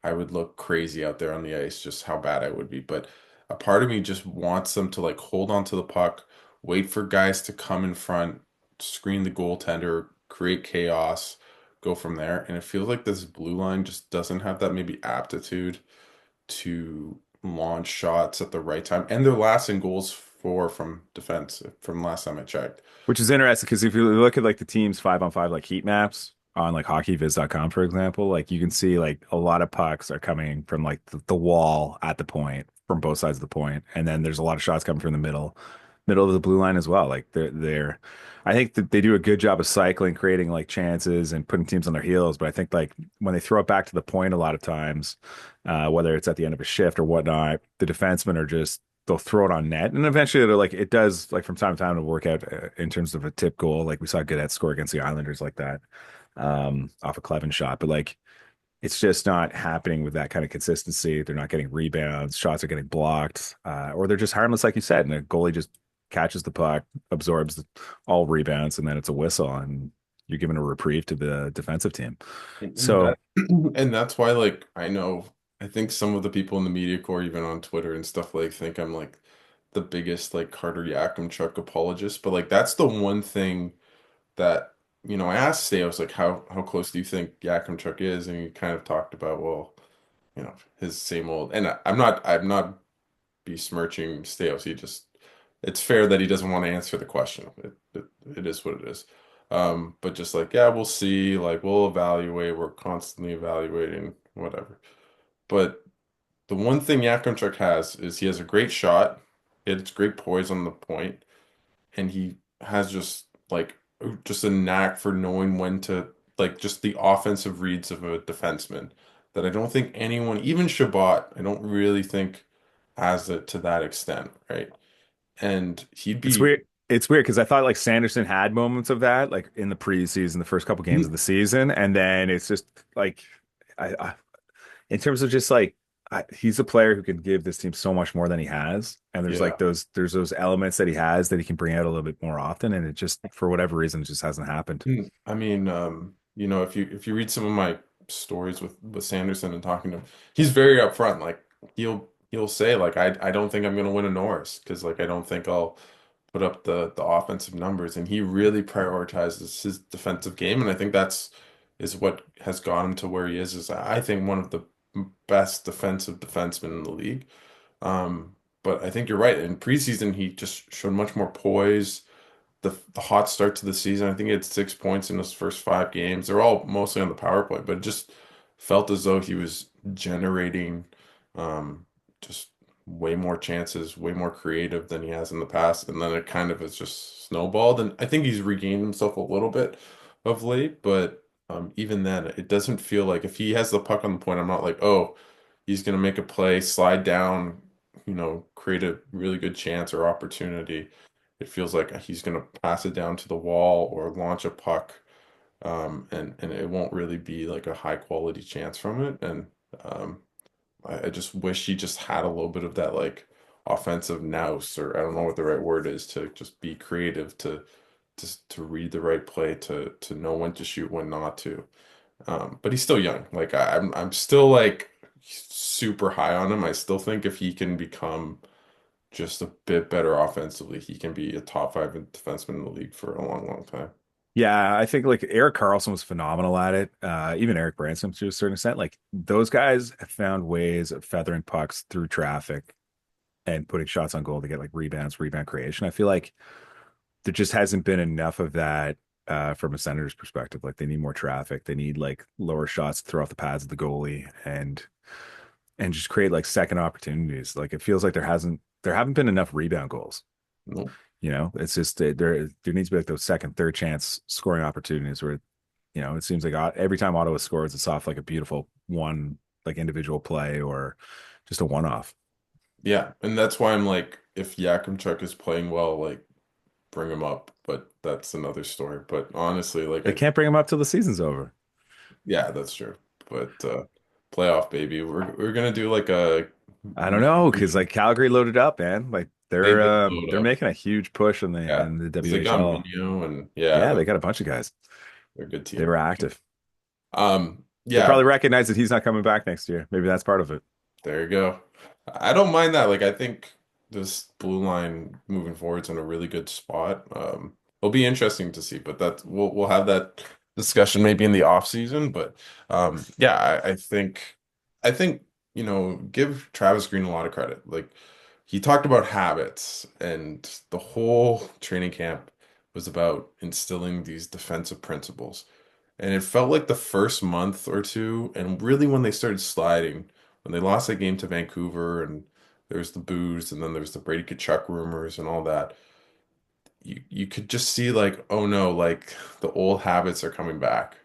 Speaker 1: I would look crazy out there on the ice, just how bad I would be. But a part of me just wants them to like hold on to the puck, wait for guys to come in front, screen the goaltender, create chaos, go from there. And it feels like this blue line just doesn't have that maybe aptitude to launch shots at the right time. And they're last in goals for from defense from last time I checked.
Speaker 2: Which is interesting because if you look at like the team's 5-on-5 like heat maps on like hockeyviz.com, for example, like you can see like a lot of pucks are coming from like the wall at the point from both sides of the point. And then there's a lot of shots coming from the middle of the blue line as well. Like they're I think that they do a good job of cycling, creating like chances and putting teams on their heels. But I think like when they throw it back to the point a lot of times, whether it's at the end of a shift or whatnot, the defensemen are just they'll throw it on net, and eventually they're like it does like from time to time to work out in terms of a tip goal. Like we saw Goodette score against the Islanders like that, off a Clevin shot, but like it's just not happening with that kind of consistency. They're not getting rebounds, shots are getting blocked, or they're just harmless, like you said, and the goalie just catches the puck, absorbs all rebounds, and then it's a whistle, and you're giving a reprieve to the defensive team.
Speaker 1: And
Speaker 2: So
Speaker 1: that and that's why like I know I think some of the people in the media corps even on Twitter and stuff like think I'm like the biggest like Carter Yakimchuk apologist, but like that's the one thing that I asked Stay, I was like how close do you think Yakimchuk is, and he kind of talked about, well, his same old, and I'm not besmirching Staios. He just it's fair that he doesn't want to answer the question. It is what it is. But just like, yeah, we'll see, like we'll evaluate, we're constantly evaluating, whatever. But the one thing Yakimchuk has is he has a great shot, it's great poise on the point, and he has just a knack for knowing when to like just the offensive reads of a defenseman that I don't think anyone, even Shabbat, I don't really think has it to that extent, right? And he'd
Speaker 2: it's
Speaker 1: be
Speaker 2: weird. It's weird because I thought like Sanderson had moments of that, like in the preseason, the first couple games of the season, and then it's just like, I in terms of just like he's a player who can give this team so much more than he has, and there's like
Speaker 1: yeah.
Speaker 2: there's those elements that he has that he can bring out a little bit more often, and it just for whatever reason it just hasn't happened.
Speaker 1: I mean, if you read some of my stories with Sanderson and talking to him, he's very upfront. Like he'll say like I don't think I'm gonna win a Norris because like I don't think I'll put up the offensive numbers, and he really prioritizes his defensive game, and I think that's is what has got him to where he is I think one of the best defensive defensemen in the league. But I think you're right. In preseason, he just showed much more poise. The hot start to the season, I think he had 6 points in his first 5 games. They're all mostly on the power play, but it just felt as though he was generating um, just way more chances, way more creative than he has in the past. And then it kind of has just snowballed. And I think he's regained himself a little bit of late, but even then, it doesn't feel like if he has the puck on the point, I'm not like, oh, he's going to make a play, slide down, create a really good chance or opportunity. It feels like he's going to pass it down to the wall or launch a puck, and it won't really be like a high quality chance from it. And um, I just wish he just had a little bit of that like offensive nous, or I don't know what the right word is, to just be creative, to read the right play, to know when to shoot, when not to. But he's still young. Like I'm still like super high on him. I still think if he can become just a bit better offensively, he can be a top five defenseman in the league for a long, long time.
Speaker 2: Yeah, I think like Eric Carlson was phenomenal at it. Even Eric Branson to a certain extent. Like those guys have found ways of feathering pucks through traffic and putting shots on goal to get like rebounds, rebound creation. I feel like there just hasn't been enough of that from a Senators perspective. Like they need more traffic. They need like lower shots to throw off the pads of the goalie and just create like second opportunities. Like it feels like there haven't been enough rebound goals.
Speaker 1: No.
Speaker 2: It's just there needs to be like those second, third chance scoring opportunities where it seems like every time Ottawa scores, it's off like a beautiful one like individual play or just a one off.
Speaker 1: Yeah, and that's why I'm like, if Yakimchuk is playing well, like bring him up. But that's another story. But honestly, like
Speaker 2: They can't bring him up till the season's over.
Speaker 1: yeah, that's true. But playoff, baby. We're gonna do like a
Speaker 2: I don't know because
Speaker 1: retribution.
Speaker 2: like Calgary loaded up, man. Like
Speaker 1: They did load
Speaker 2: they're
Speaker 1: up.
Speaker 2: making a huge push in
Speaker 1: Yeah.
Speaker 2: the
Speaker 1: Because they got
Speaker 2: WHL.
Speaker 1: Minio and yeah,
Speaker 2: Yeah, they got a bunch of guys.
Speaker 1: they're a good
Speaker 2: They
Speaker 1: team.
Speaker 2: were active. They
Speaker 1: Yeah,
Speaker 2: probably recognize that he's not coming back next year. Maybe that's part of it.
Speaker 1: there you go. I don't mind that. Like I think this blue line moving forward's in a really good spot. It'll be interesting to see, but that we'll have that discussion maybe in the off season. But yeah, I think give Travis Green a lot of credit. Like he talked about habits, and the whole training camp was about instilling these defensive principles. And it felt like the first month or two, and really when they started sliding, when they lost that game to Vancouver, and there's the booze, and then there's the Brady Tkachuk rumors and all that, you could just see like, oh no, like the old habits are coming back,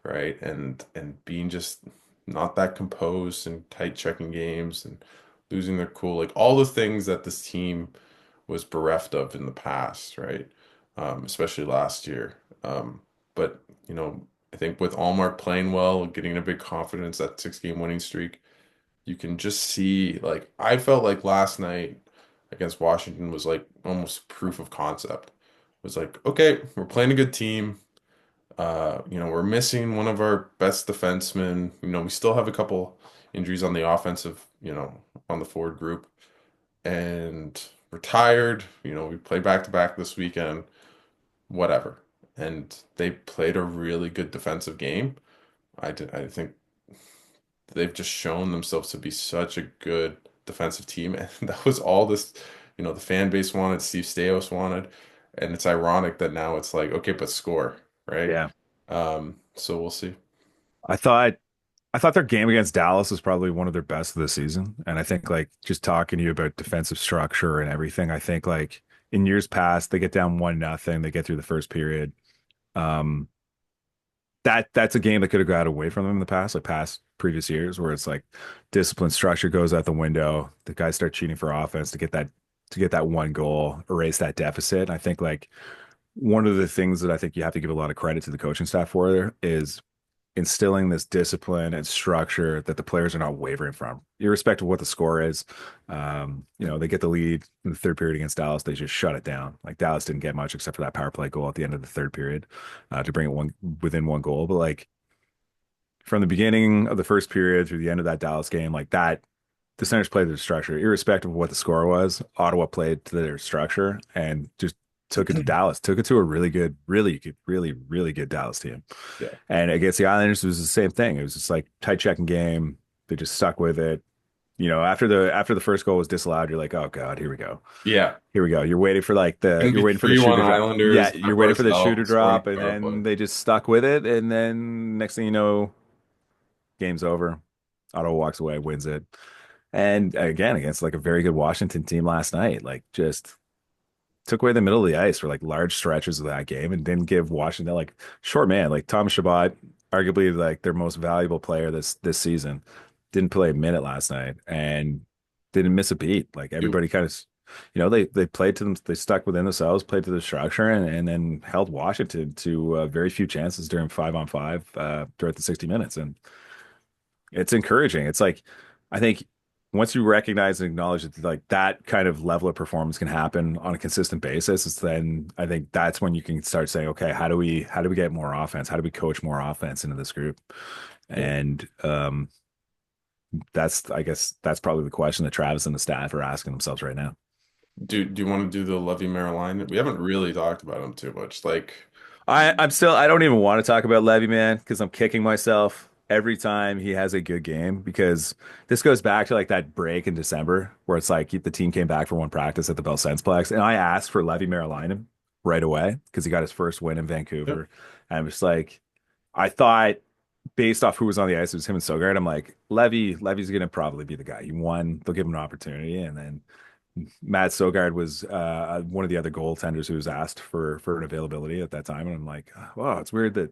Speaker 1: right? And being just not that composed and tight checking games and losing their cool, like all the things that this team was bereft of in the past, right? Especially last year. But I think with Allmark playing well, getting a big confidence, that 6 game winning streak, you can just see like I felt like last night against Washington was like almost proof of concept. It was like, okay, we're playing a good team. We're missing one of our best defensemen. We still have a couple injuries on the offensive, on the forward group, and we're tired. We play back to back this weekend, whatever. And they played a really good defensive game. I think they've just shown themselves to be such a good defensive team, and that was all this, the fan base wanted, Steve Staios wanted, and it's ironic that now it's like, okay, but score, right?
Speaker 2: Yeah.
Speaker 1: So we'll see.
Speaker 2: I thought I thought their game against Dallas was probably one of their best of the season. And I think like just talking to you about defensive structure and everything, I think like in years past they get down 1-0, they get through the first period. Um that's a game that could have got away from them in the past, like past previous years, where it's like discipline structure goes out the window. The guys start cheating for offense to get that one goal, erase that deficit. And I think like one of the things that I think you have to give a lot of credit to the coaching staff for there is instilling this discipline and structure that the players are not wavering from, irrespective of what the score is. They get the lead in the third period against Dallas. They just shut it down. Like Dallas didn't get much except for that power play goal at the end of the third period to bring it within one goal. But like from the beginning of the first period through the end of that Dallas game, like that, the Senators played their structure, irrespective of what the score was. Ottawa played to their structure and just took it to Dallas, took it to a really good, really good, really, really good Dallas team.
Speaker 1: Yeah.
Speaker 2: And against the Islanders, it was the same thing. It was just like tight checking game. They just stuck with it. After the first goal was disallowed, you're like, oh God, here we go.
Speaker 1: Yeah.
Speaker 2: Here we go.
Speaker 1: Gonna
Speaker 2: You're
Speaker 1: be
Speaker 2: waiting for the
Speaker 1: 3-1
Speaker 2: shooter drop. Yeah,
Speaker 1: Islanders,
Speaker 2: you're waiting for the
Speaker 1: Barzal
Speaker 2: shooter
Speaker 1: scoring
Speaker 2: drop, and
Speaker 1: power play.
Speaker 2: then they just stuck with it. And then next thing you know, game's over. Ottawa walks away, wins it. And again, against like a very good Washington team last night, like just took away the middle of the ice for like large stretches of that game and didn't give Washington like short man, like Thomas Chabot, arguably like their most valuable player this season, didn't play a minute last night and didn't miss a beat. Like
Speaker 1: You,
Speaker 2: everybody kind of, they played to them, they stuck within themselves, played to the structure, and then held Washington to very few chances during 5-on-5 throughout the 60 minutes. And it's encouraging. It's like I think once you recognize and acknowledge that like that kind of level of performance can happen on a consistent basis, it's then I think that's when you can start saying, okay, how do we get more offense? How do we coach more offense into this group?
Speaker 1: yeah.
Speaker 2: And that's I guess that's probably the question that Travis and the staff are asking themselves right now.
Speaker 1: Do you want to do the Levy Marilyn? We haven't really talked about him too much. Like,
Speaker 2: I don't even want to talk about Levy, man, because I'm kicking myself every time he has a good game because this goes back to like that break in December where it's like the team came back for one practice at the Bell Sensplex and I asked for Levy Marilyn right away because he got his first win in
Speaker 1: yep.
Speaker 2: Vancouver. And I'm just like, I thought based off who was on the ice, it was him and Sogard. I'm like, Levy's gonna probably be the guy. He won, they'll give him an opportunity. And then Matt Sogard was one of the other goaltenders who was asked for an availability at that time, and I'm like, wow, it's weird that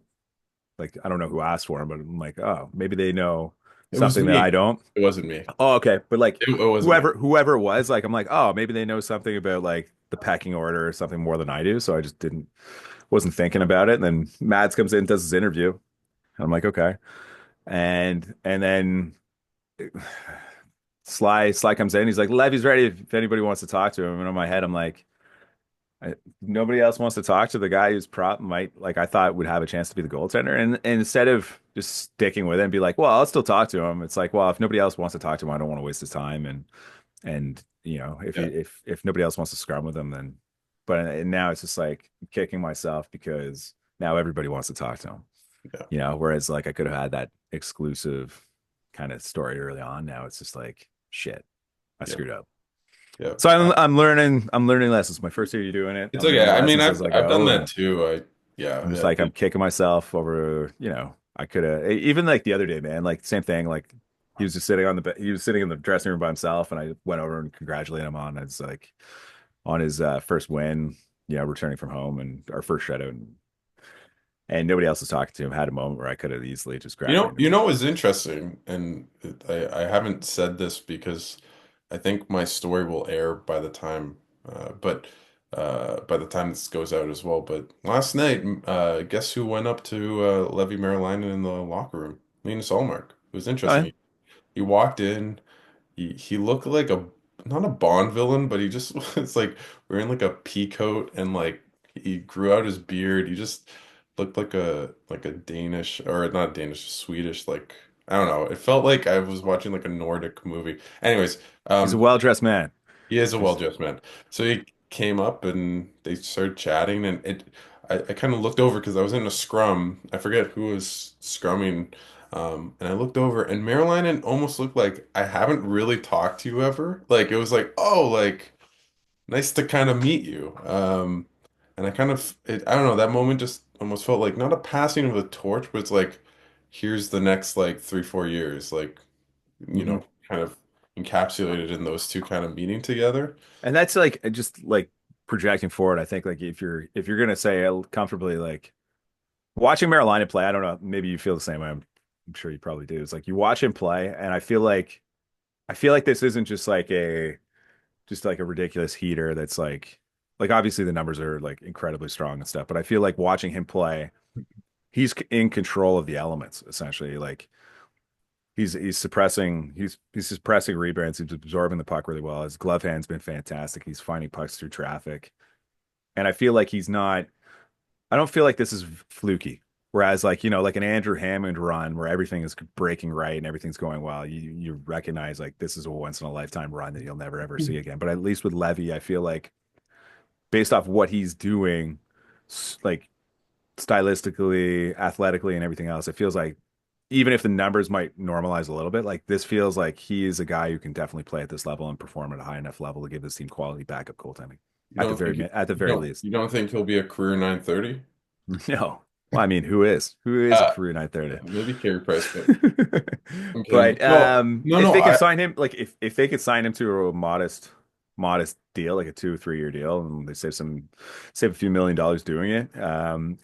Speaker 2: like I don't know who asked for him, but I'm like, oh, maybe they know
Speaker 1: It was
Speaker 2: something that I
Speaker 1: me.
Speaker 2: don't.
Speaker 1: It wasn't me.
Speaker 2: Oh, okay, but like
Speaker 1: It wasn't me.
Speaker 2: whoever it was, like I'm like, oh, maybe they know something about like the pecking order or something more than I do, so I just wasn't thinking about it. And then Mads comes in, does his interview, and I'm like, okay. And then Sly comes in. He's like, Levy's ready if anybody wants to talk to him. And in my head, I'm like, nobody else wants to talk to the guy who's prop might like I thought would have a chance to be the goaltender. And instead of just sticking with it and be like, well, I'll still talk to him. It's like, well, if nobody else wants to talk to him, I don't want to waste his time. And
Speaker 1: Yeah,
Speaker 2: if nobody else wants to scrum with him, then but now it's just like kicking myself because now everybody wants to talk to him.
Speaker 1: yeah,
Speaker 2: Whereas like I could have had that exclusive kind of story early on. Now it's just like shit, I
Speaker 1: yeah,
Speaker 2: screwed up.
Speaker 1: yeah.
Speaker 2: So I'm learning lessons. My first year doing it.
Speaker 1: It's
Speaker 2: I'm
Speaker 1: okay.
Speaker 2: learning
Speaker 1: I mean,
Speaker 2: lessons as I
Speaker 1: I've done
Speaker 2: go,
Speaker 1: that
Speaker 2: and
Speaker 1: too. Yeah,
Speaker 2: I'm just
Speaker 1: yeah,
Speaker 2: like I'm kicking myself over. I could have even like the other day, man. Like same thing. Like he was sitting in the dressing room by himself, and I went over and congratulated him on his first win. Returning from home and our first shutout, and nobody else was talking to him. Had a moment where I could have easily just grabbed my
Speaker 1: You know
Speaker 2: interview.
Speaker 1: what's interesting, and I haven't said this because I think my story will air by the time, but by the time this goes out as well. But last night, guess who went up to Levy Marilainen in the locker room? Linus Ullmark. It was
Speaker 2: Oh
Speaker 1: interesting.
Speaker 2: yeah,
Speaker 1: He walked in. He looked like a not a Bond villain, but he just was like wearing like a pea coat and like he grew out his beard. He just looked like a Danish or not Danish, Swedish like I don't know. It felt like I was watching like a Nordic movie. Anyways,
Speaker 2: he's a
Speaker 1: um
Speaker 2: well-dressed man.
Speaker 1: he is a
Speaker 2: He's
Speaker 1: well-dressed man. So he came up and they started chatting and I kind of looked over because I was in a scrum. I forget who was scrumming. And I looked over and Marilyn almost looked like I haven't really talked to you ever. Like it was like, oh, like nice to kind of meet you. And I kind of I don't know, that moment just almost felt like not a passing of a torch, but it's like here's the next like 3, 4 years. Like
Speaker 2: Mhm.
Speaker 1: kind of encapsulated in those two kind of meeting together.
Speaker 2: And that's like just like projecting forward. I think like if you're gonna say comfortably like watching Carolina play, I don't know, maybe you feel the same way. I'm sure you probably do. It's like you watch him play, and I feel like this isn't just like a ridiculous heater that's like obviously the numbers are like incredibly strong and stuff, but I feel like watching him play, he's in control of the elements essentially. Like he's suppressing rebounds, he's absorbing the puck really well. His glove hand's been fantastic. He's finding pucks through traffic. And I feel like I don't feel like this is fluky. Whereas like an Andrew Hammond run where everything is breaking right and everything's going well, you recognize like this is a once in a lifetime run that you'll never ever see again. But at least with Levy, I feel like based off what he's doing, like stylistically, athletically, and everything else, it feels like even if the numbers might normalize a little bit, like this feels like he is a guy who can definitely play at this level and perform at a high enough level to give this team quality backup goaltending
Speaker 1: You don't think
Speaker 2: at the very least.
Speaker 1: you don't think he'll be a career 930?
Speaker 2: No. Well, I mean, who is a career
Speaker 1: Yeah,
Speaker 2: 930?
Speaker 1: maybe Carey Price, but I'm kidding.
Speaker 2: But
Speaker 1: No, no,
Speaker 2: if
Speaker 1: no.
Speaker 2: they can sign him, like if they could sign him to a modest deal, like a 2 or 3 year deal, and they save a few $1 million doing it,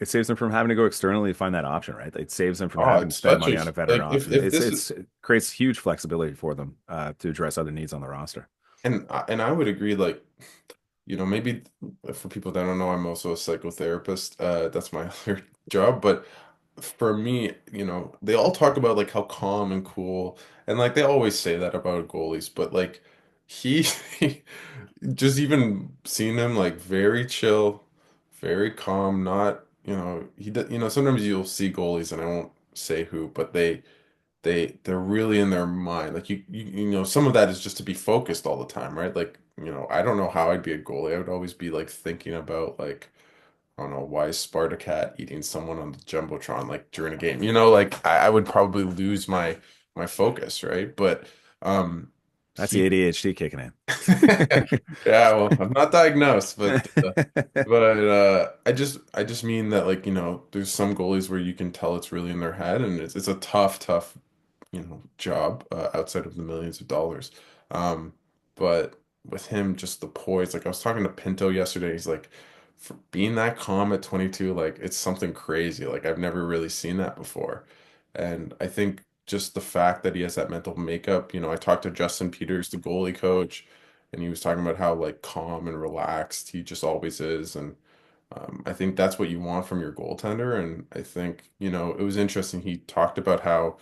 Speaker 2: it saves them from having to go externally to find that option, right? It saves them from
Speaker 1: Oh,
Speaker 2: having to
Speaker 1: it's
Speaker 2: spend
Speaker 1: such a
Speaker 2: money on a veteran
Speaker 1: like
Speaker 2: option. It creates huge flexibility for them to address other needs on the roster.
Speaker 1: and I would agree. Like maybe for people that don't know, I'm also a psychotherapist. That's my other job, but for me, they all talk about like how calm and cool, and like they always say that about goalies, but like he, just even seeing him like very chill, very calm, not, sometimes you'll see goalies and I won't say who, but they're really in their mind. Like some of that is just to be focused all the time, right? Like, I don't know how I'd be a goalie. I would always be like thinking about like I don't know, why is Sparta eating someone on the Jumbotron like during a game? Like I would probably lose my focus, right? But
Speaker 2: That's the
Speaker 1: he
Speaker 2: ADHD kicking in.
Speaker 1: yeah, well, I'm not diagnosed, but I just mean that like, there's some goalies where you can tell it's really in their head and it's a tough, job outside of the millions of dollars. Um, but with him, just the poise. Like I was talking to Pinto yesterday, he's like, for being that calm at 22, like it's something crazy. Like I've never really seen that before. And I think just the fact that he has that mental makeup, I talked to Justin Peters, the goalie coach, and he was talking about how like calm and relaxed he just always is. And I think that's what you want from your goaltender. And I think, it was interesting. He talked about how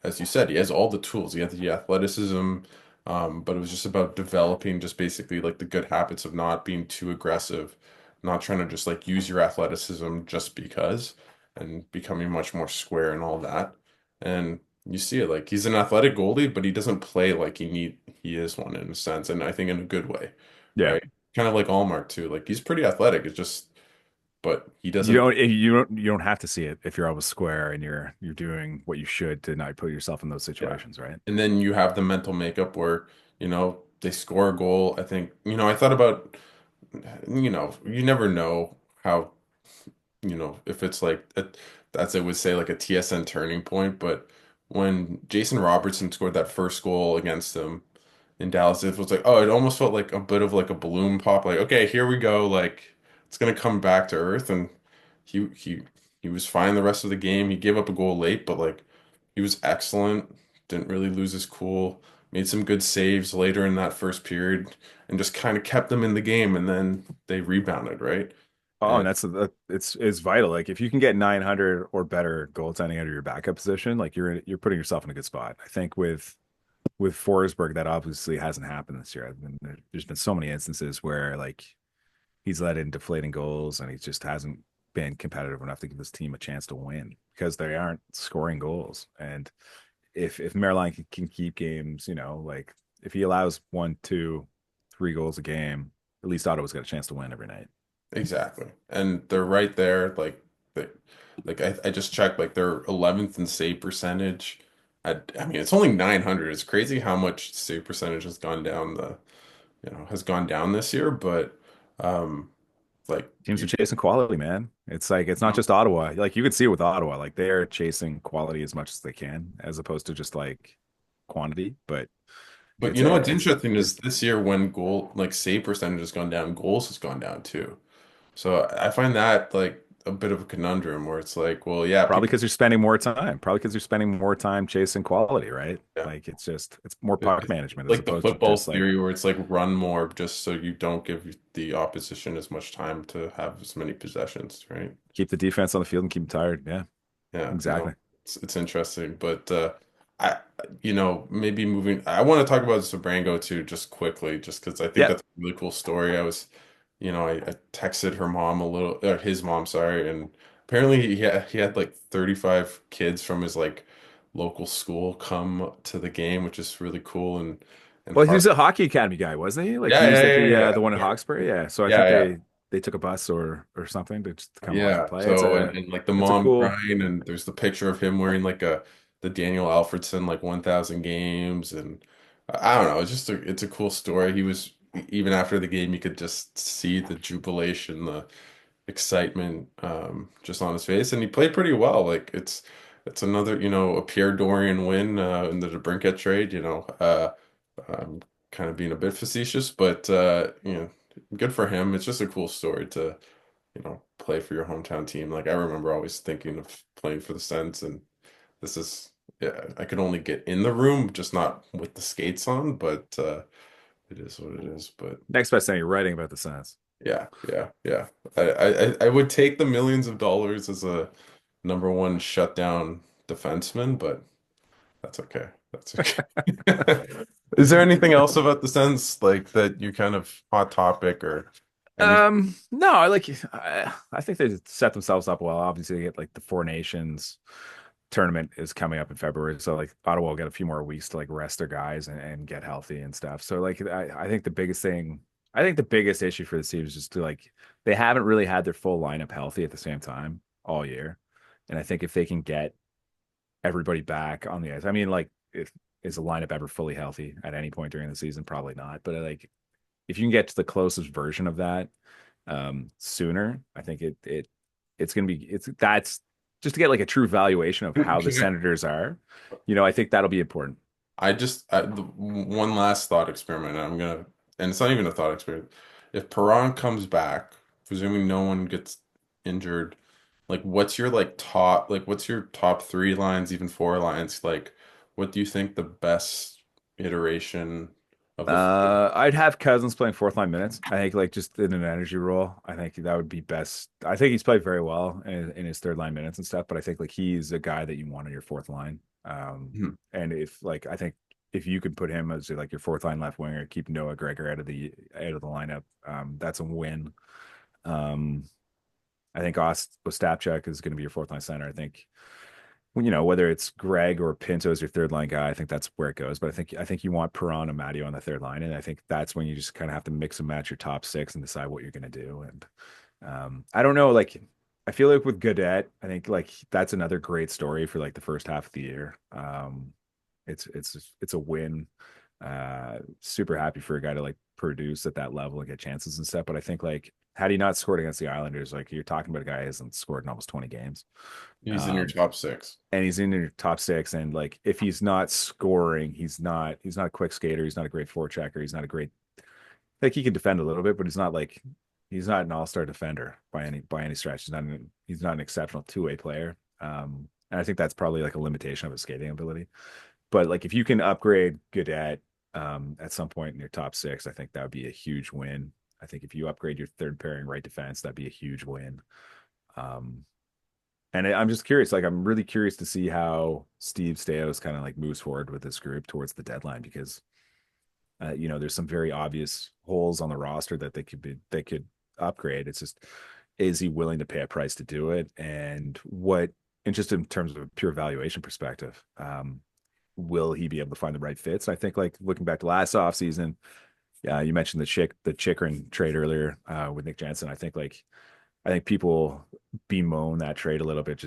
Speaker 1: as you said, he has all the tools. He has the athleticism, but it was just about developing just basically like the good habits of not being too aggressive, not trying to just like use your athleticism just because, and becoming much more square and all that. And you see it like he's an athletic goalie, but he doesn't play like he is one in a sense, and I think in a good way,
Speaker 2: Yeah.
Speaker 1: right? Kind of like Allmark too. Like he's pretty athletic. It's just, but he
Speaker 2: You
Speaker 1: doesn't.
Speaker 2: don't you don't have to see it if you're always square and you're doing what you should to not put yourself in those
Speaker 1: Yeah.
Speaker 2: situations, right?
Speaker 1: And then you have the mental makeup where, they score a goal. I think, I thought about, you never know how, if it's like, as I would say, like a TSN turning point. But when Jason Robertson scored that first goal against him in Dallas, it was like, oh, it almost felt like a bit of like a balloon pop. Like, okay, here we go. Like, it's gonna come back to earth. And he he he was fine the rest of the game. He gave up a goal late, but like he was excellent. Didn't really lose his cool. Made some good saves later in that first period, and just kind of kept them in the game. And then they rebounded, right?
Speaker 2: Oh,
Speaker 1: And
Speaker 2: and it's vital. Like if you can get 900 or better goaltending out of your backup position, like you're putting yourself in a good spot. I think with Forsberg, that obviously hasn't happened this year. I mean, there's been so many instances where like he's let in deflating goals and he just hasn't been competitive enough to give his team a chance to win because they aren't scoring goals. And if Maryland can keep games, like if he allows one, two, three goals a game, at least Ottawa's got a chance to win every night.
Speaker 1: exactly. And they're right there. They, I just checked, like they're 11th in save percentage. I mean, it's only 900. It's crazy how much save percentage has gone down this year. But um, like
Speaker 2: Teams are
Speaker 1: you,
Speaker 2: chasing quality, man. It's like it's not just Ottawa. Like you could see it with Ottawa. Like they're chasing quality as much as they can, as opposed to just like quantity. But
Speaker 1: but
Speaker 2: it's a
Speaker 1: what's
Speaker 2: it's
Speaker 1: interesting
Speaker 2: it's
Speaker 1: is this year when goal like save percentage has gone down, goals has gone down too. So I find that like a bit of a conundrum where it's like, well, yeah,
Speaker 2: probably
Speaker 1: people,
Speaker 2: because you're spending more time. Probably because you're spending more time chasing quality, right?
Speaker 1: yeah.
Speaker 2: Like it's more puck
Speaker 1: It's
Speaker 2: management as
Speaker 1: like the
Speaker 2: opposed to
Speaker 1: football
Speaker 2: just like
Speaker 1: theory where it's like run more just so you don't give the opposition as much time to have as many possessions, right?
Speaker 2: keep the defense on the field and keep them tired. Yeah,
Speaker 1: Yeah, no,
Speaker 2: exactly.
Speaker 1: it's interesting, but I, maybe moving. I want to talk about Sabrango too, just quickly, just because I think
Speaker 2: Yeah.
Speaker 1: that's a really cool story. I texted her mom a little, or his mom, sorry, and apparently he had like 35 kids from his like local school come to the game, which is really cool and
Speaker 2: Well, he
Speaker 1: heart.
Speaker 2: was a hockey academy guy, wasn't he? Like he
Speaker 1: Yeah,
Speaker 2: was
Speaker 1: yeah,
Speaker 2: like
Speaker 1: yeah,
Speaker 2: the one in
Speaker 1: yeah,
Speaker 2: Hawkesbury. Yeah. So I think
Speaker 1: yeah, yeah.
Speaker 2: they took a bus or something to just come watch him
Speaker 1: Yeah.
Speaker 2: play.
Speaker 1: So and like the
Speaker 2: It's a
Speaker 1: mom
Speaker 2: cool.
Speaker 1: crying, and there's the picture of him wearing like the Daniel Alfredson like 1,000 games, and I don't know, it's a cool story. He was, even after the game, you could just see the jubilation, the excitement, just on his face, and he played pretty well. Like it's another, a Pierre Dorian win in the DeBrincat trade. I'm kind of being a bit facetious, but good for him. It's just a cool story to play for your hometown team. Like I remember always thinking of playing for the Sens, and this is, yeah, I could only get in the room, just not with the skates on, but it is what it is. But
Speaker 2: Next best thing you're writing about the Sens.
Speaker 1: yeah, yeah, yeah. I would take the millions of dollars as a number one shutdown defenseman, but that's okay. That's okay. Is there anything else about the Sens like that you kind of hot topic or any?
Speaker 2: No, I think they set themselves up well. Obviously, they get like the Four Nations tournament is coming up in February, so like Ottawa will get a few more weeks to like rest their guys and get healthy and stuff. So like I think I think the biggest issue for the team is just to like they haven't really had their full lineup healthy at the same time all year, and I think if they can get everybody back on the ice, I mean, like if is the lineup ever fully healthy at any point during the season? Probably not, but like if you can get to the closest version of that sooner, I think it's gonna be it's that's just to get like a true valuation of how the
Speaker 1: Can
Speaker 2: Senators are. I think that'll be important.
Speaker 1: the one last thought experiment, and it's not even a thought experiment. If Perron comes back, presuming no one gets injured, like what's your top three lines, even four lines? Like, what do you think the best iteration of the four?
Speaker 2: I'd have Cousins playing fourth line minutes. I think like just in an energy role. I think that would be best. I think he's played very well in his third line minutes and stuff, but I think like he's a guy that you want on your fourth line.
Speaker 1: Mhm.
Speaker 2: And if like I think if you could put him as like your fourth line left winger, keep Noah Gregor out of the lineup, that's a win. Um, I think Ostapchuk is going to be your fourth line center. I think whether it's Greg or Pinto as your third line guy, I think that's where it goes. But I think you want Perron and Matteo on the third line, and I think that's when you just kind of have to mix and match your top six and decide what you're going to do. And I don't know, like I feel like with Gaudette, I think like that's another great story for like the first half of the year. It's a win. Super happy for a guy to like produce at that level and get chances and stuff. But I think like had he not scored against the Islanders, like you're talking about a guy who hasn't scored in almost 20 games.
Speaker 1: He's in your
Speaker 2: Um,
Speaker 1: top six.
Speaker 2: and he's in your top six. And like if he's not scoring, he's not a quick skater. He's not a great forechecker. He's not a great like he can defend a little bit, but he's not an all-star defender by any stretch. He's not an exceptional two-way player. And I think that's probably like a limitation of his skating ability. But like if you can upgrade Goodette at some point in your top six, I think that would be a huge win. I think if you upgrade your third pairing right defense, that'd be a huge win. Um, and I'm just curious, like I'm really curious to see how Steve Stais kind of like moves forward with this group towards the deadline because there's some very obvious holes on the roster that they could upgrade. It's just, is he willing to pay a price to do it? And just in terms of a pure valuation perspective, will he be able to find the right fits? I think like looking back to last offseason, you mentioned the Chikrin trade earlier with Nick Jensen. I think people bemoan that trade a little bit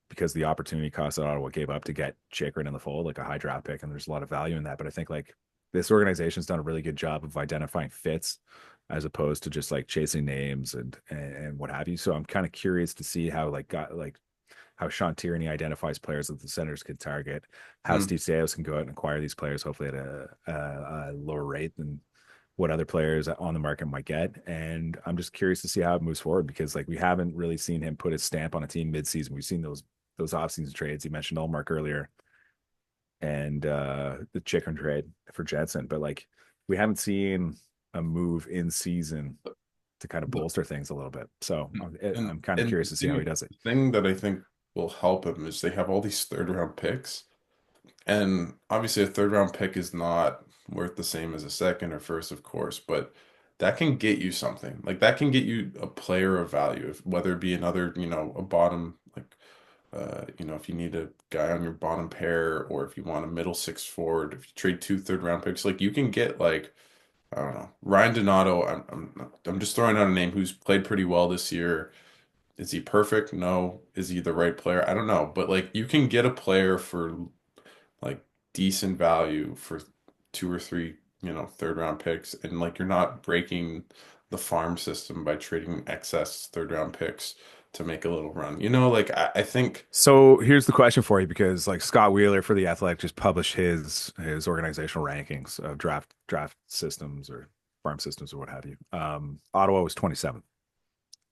Speaker 2: because the opportunity cost that Ottawa gave up to get Chikrin in the fold, like a high draft pick, and there's a lot of value in that. But I think like this organization's done a really good job of identifying fits as opposed to just like chasing names and what have you. So I'm kind of curious to see how Sean Tierney identifies players that the Senators could target, how
Speaker 1: Hmm.
Speaker 2: Steve Stais can go out and acquire these players, hopefully at a lower rate than what other players on the market might get. And I'm just curious to see how it moves forward because like we haven't really seen him put his stamp on a team midseason. We've seen those offseason trades. You mentioned Allmark earlier and the chicken trade for Jetson, but like we haven't seen a move in season to kind of
Speaker 1: The-
Speaker 2: bolster things a little bit. So
Speaker 1: and
Speaker 2: I'm kind of
Speaker 1: and
Speaker 2: curious to see how he does it.
Speaker 1: the thing that I think will help him is they have all these third round picks. And obviously, a third round pick is not worth the same as a second or first, of course, but that can get you something. Like that can get you a player of value, if, whether it be another, a bottom, like, if you need a guy on your bottom pair, or if you want a middle six forward, if you trade two third round picks, like you can get like, I don't know, Ryan Donato. I'm just throwing out a name who's played pretty well this year. Is he perfect? No. Is he the right player? I don't know, but like you can get a player for like decent value for two or three, third round picks. And like you're not breaking the farm system by trading excess third round picks to make a little run. Like I think
Speaker 2: So here's the question for you because like Scott Wheeler for the Athletic just published his organizational rankings of draft systems or farm systems or what have you. Ottawa was 27th.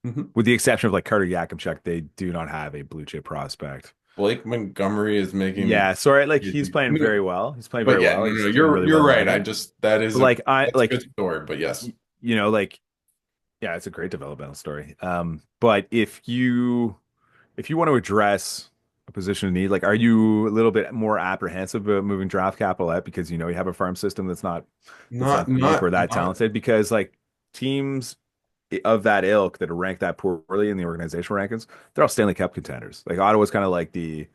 Speaker 1: Mhm.
Speaker 2: With the exception of like Carter Yakimchuk, they do not have a blue chip prospect.
Speaker 1: Blake Montgomery is making
Speaker 2: Yeah, sorry, like he's
Speaker 1: crazy.
Speaker 2: playing very well. He's playing very
Speaker 1: But yeah,
Speaker 2: well.
Speaker 1: no, no,
Speaker 2: He's doing really
Speaker 1: you're
Speaker 2: well in
Speaker 1: right. I
Speaker 2: London.
Speaker 1: just that is
Speaker 2: But
Speaker 1: a
Speaker 2: like I
Speaker 1: that's a
Speaker 2: like
Speaker 1: good story, but yes.
Speaker 2: like yeah, it's a great developmental story. But if you want to address a position of need, like are you a little bit more apprehensive about moving draft capital out because you have a farm system that's not
Speaker 1: Not
Speaker 2: deep
Speaker 1: not
Speaker 2: or that
Speaker 1: not
Speaker 2: talented? Because like teams of that ilk that are ranked that poorly in the organizational rankings, they're all Stanley Cup contenders. Like Ottawa's kind of like the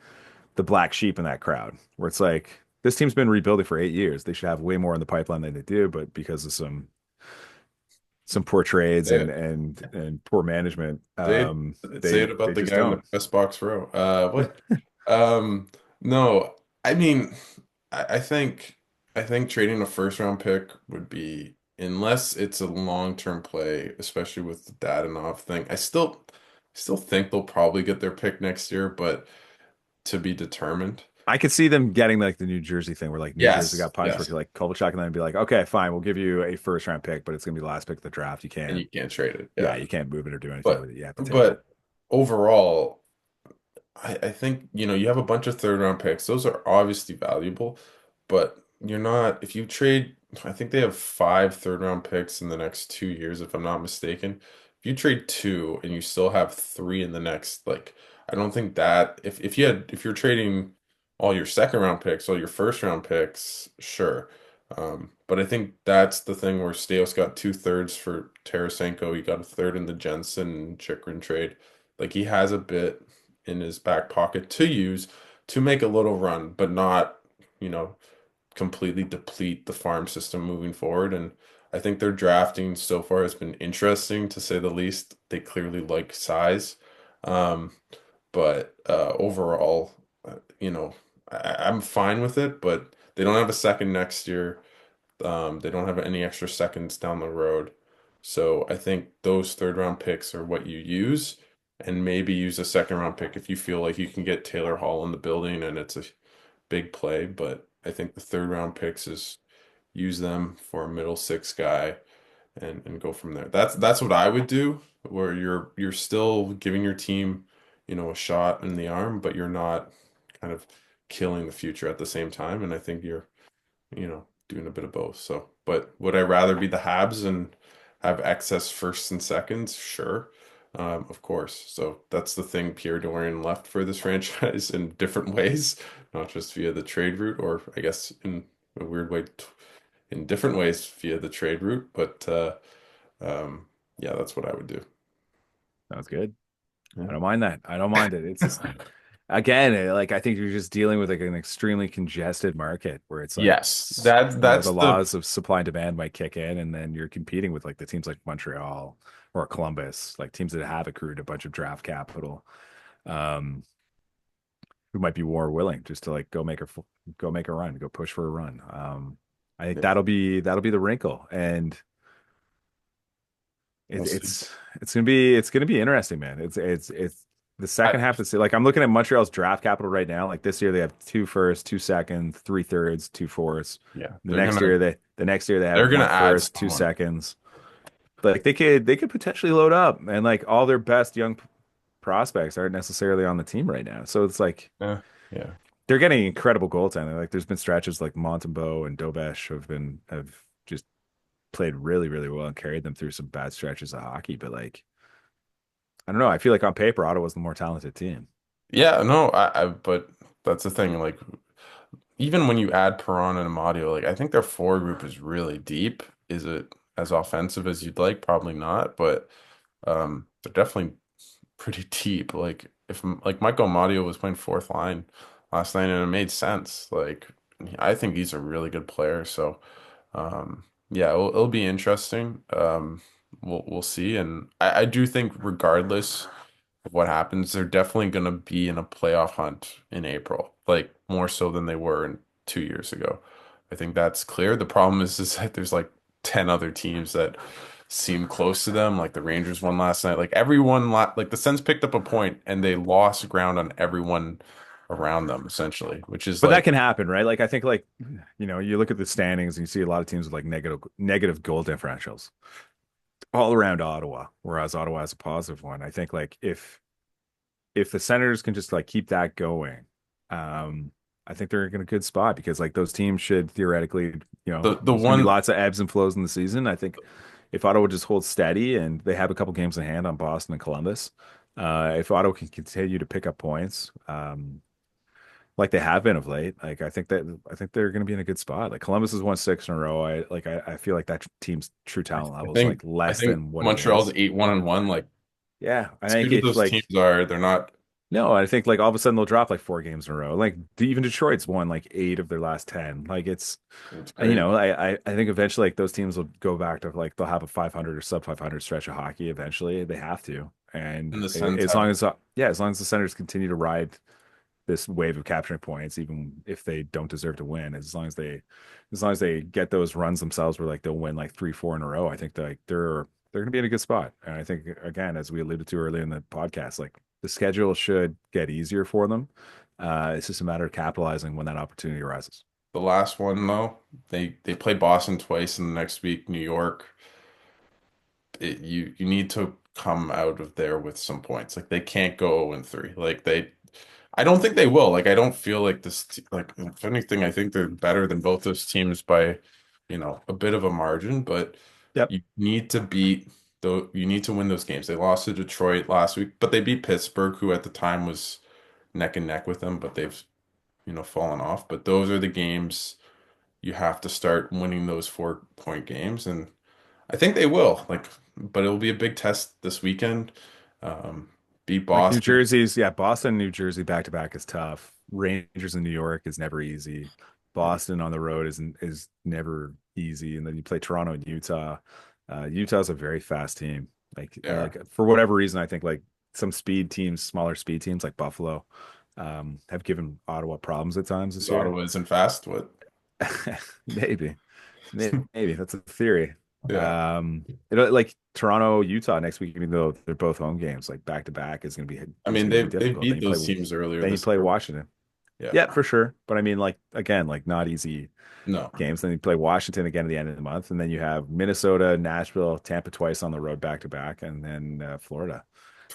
Speaker 2: black sheep in that crowd, where it's like this team's been rebuilding for 8 years. They should have way more in the pipeline than they do, but because of some poor trades
Speaker 1: say
Speaker 2: and poor management,
Speaker 1: Say say it
Speaker 2: they
Speaker 1: about the
Speaker 2: just
Speaker 1: guy on the
Speaker 2: don't.
Speaker 1: press box row. What? No, I mean, I think trading a first round pick would be, unless it's a long-term play, especially with the Dadanov thing. I still think they'll probably get their pick next year, but to be determined.
Speaker 2: I could see them getting like the New Jersey thing where like New Jersey
Speaker 1: Yes,
Speaker 2: got punched for
Speaker 1: yes,
Speaker 2: like Kovalchuk and then be like, okay, fine, we'll give you a first round pick, but it's gonna be the last pick of the draft.
Speaker 1: and you can't trade it.
Speaker 2: Yeah,
Speaker 1: Yeah,
Speaker 2: you can't move it or do anything
Speaker 1: but
Speaker 2: with it. You have to take it.
Speaker 1: but overall. I think, you have a bunch of third round picks. Those are obviously valuable, but you're not, if you trade, I think they have five third round picks in the next 2 years, if I'm not mistaken. If you trade two and you still have three in the next, like, I don't think that if you're trading all your second round picks, all your first round picks, sure. But I think that's the thing where Steos got two-thirds for Tarasenko. He got a third in the Jensen Chikrin trade. Like he has a bit in his back pocket to use to make a little run, but not, you know, completely deplete the farm system moving forward. And I think their drafting so far has been interesting to say the least. They clearly like size. Um, but overall, I'm fine with it, but they don't have a second next year. They don't have any extra seconds down the road. So I think those third round picks are what you use, and maybe use a second round pick if you feel like you can get Taylor Hall in the building and it's a big play. But I think the third round picks is use them for a middle six guy and go from there. That's what I would do, where you're still giving your team, a shot in the arm, but you're not kind of killing the future at the same time. And I think you're, doing a bit of both. So, but would I rather be the Habs and have excess firsts and seconds? Sure. Of course. So that's the thing Pierre Dorian left for this franchise in different ways, not just via the trade route, or I guess in a weird way, in different ways via the trade route. But yeah, that's what I would do.
Speaker 2: Sounds good. I
Speaker 1: Yeah.
Speaker 2: don't mind that. I don't mind it. It's just again, like I think you're just dealing with like an extremely congested market where it's like,
Speaker 1: Yes, that's
Speaker 2: the
Speaker 1: the
Speaker 2: laws of supply and demand might kick in, and then you're competing with like the teams like Montreal or Columbus, like teams that have accrued a bunch of draft capital, um, who might be more willing just to like go make a run, go push for a run. I think
Speaker 1: yeah,
Speaker 2: that'll be the wrinkle, and
Speaker 1: we'll
Speaker 2: it,
Speaker 1: see.
Speaker 2: it's gonna be interesting, man. It's the
Speaker 1: I,
Speaker 2: second half of the like I'm looking at Montreal's draft capital right now. Like this year they have two firsts, two seconds, three thirds, two fourths.
Speaker 1: yeah,
Speaker 2: The next year they
Speaker 1: they're
Speaker 2: have
Speaker 1: gonna
Speaker 2: one
Speaker 1: add
Speaker 2: first, two
Speaker 1: someone.
Speaker 2: seconds. Like they could potentially load up, and like all their best young prospects aren't necessarily on the team right now. So it's like
Speaker 1: Yeah, yeah.
Speaker 2: they're getting incredible goaltending. Like there's been stretches like Montembeault and Dobesh have just played really, really well and carried them through some bad stretches of hockey. But like, I don't know. I feel like on paper, Ottawa's the more talented team.
Speaker 1: Yeah, no, but that's the thing. Like, even when you add Perron and Amadio, like, I think their forward group is really deep. Is it as offensive as you'd like? Probably not, but they're definitely pretty deep. Like, if like Michael Amadio was playing fourth line last night, and it made sense. Like, I think he's a really good player. So, yeah, it'll be interesting. We'll see, and I do think regardless of what happens, they're definitely going to be in a playoff hunt in April, like more so than they were 2 years ago. I think that's clear. The problem is that there's like 10 other teams that seem close to them. Like the Rangers won last night. Like everyone, like the Sens picked up a point and they lost ground on everyone around them, essentially, which is
Speaker 2: But that
Speaker 1: like,
Speaker 2: can happen, right? Like I think like you look at the standings and you see a lot of teams with like negative goal differentials all around Ottawa, whereas Ottawa has a positive one. I think like if the Senators can just like keep that going, um, I think they're in a good spot because like those teams should theoretically,
Speaker 1: the
Speaker 2: there's going to be
Speaker 1: one.
Speaker 2: lots of ebbs and flows in the season. I think if Ottawa just holds steady and they have a couple games in hand on Boston and Columbus, if Ottawa can continue to pick up points, like they have been of late, like I think they're going to be in a good spot. Like Columbus has won six in a row. I feel like that team's true talent
Speaker 1: I
Speaker 2: level is
Speaker 1: think
Speaker 2: like
Speaker 1: I
Speaker 2: less
Speaker 1: think
Speaker 2: than what it
Speaker 1: Montreal's
Speaker 2: is.
Speaker 1: 8-1-1. Like
Speaker 2: Yeah, I
Speaker 1: as good
Speaker 2: think
Speaker 1: as
Speaker 2: if
Speaker 1: those
Speaker 2: like
Speaker 1: teams are, they're not.
Speaker 2: no, I think like all of a sudden they'll drop like four games in a row. Like even Detroit's won like eight of their last 10. Like it's
Speaker 1: It's
Speaker 2: and,
Speaker 1: crazy
Speaker 2: I think eventually like those teams will go back to like they'll have a 500 or sub 500 stretch of hockey eventually. They have to. And
Speaker 1: in the sense
Speaker 2: as
Speaker 1: have.
Speaker 2: long as yeah, as long as the Senators continue to ride this wave of capturing points, even if they don't deserve to win, as long as they get those runs themselves where like they'll win like three, four in a row, I think that like they're gonna be in a good spot. And I think again, as we alluded to earlier in the podcast, like the schedule should get easier for them. It's just a matter of capitalizing when that opportunity arises.
Speaker 1: The last one though, they play Boston twice in the next week, New York. You need to come out of there with some points. Like they can't go 0-3. I don't think they will. Like I don't feel like like if anything, I think they're better than both those teams by, a bit of a margin, but
Speaker 2: Yep.
Speaker 1: you need to beat though you need to win those games. They lost to Detroit last week, but they beat Pittsburgh, who at the time was neck and neck with them, but they've fallen off. But those are the games you have to start winning those 4-point games, and I think they will. Like, but it'll be a big test this weekend. Um, beat
Speaker 2: Like New
Speaker 1: Boston.
Speaker 2: Jersey's, yeah, Boston, New Jersey back to back is tough. Rangers in New York is never easy. Boston on the road is never easy. And then you play Toronto and Utah. Utah's a very fast team.
Speaker 1: Yeah,
Speaker 2: For whatever reason, I think like some speed teams, smaller speed teams like Buffalo, have given Ottawa problems at times this
Speaker 1: because
Speaker 2: year.
Speaker 1: Ottawa isn't fast. What?
Speaker 2: Maybe, maybe that's a theory.
Speaker 1: Yeah,
Speaker 2: Like Toronto, Utah next week, even though they're both home games, like back to back
Speaker 1: I
Speaker 2: is
Speaker 1: mean
Speaker 2: going to be
Speaker 1: they
Speaker 2: difficult.
Speaker 1: beat those teams earlier
Speaker 2: Then you
Speaker 1: this
Speaker 2: play
Speaker 1: year.
Speaker 2: Washington.
Speaker 1: Yeah,
Speaker 2: Yeah, for sure. But I mean, like again, like not easy
Speaker 1: no,
Speaker 2: games. Then you play Washington again at the end of the month, and then you have Minnesota, Nashville, Tampa twice on the road back to back, and then Florida.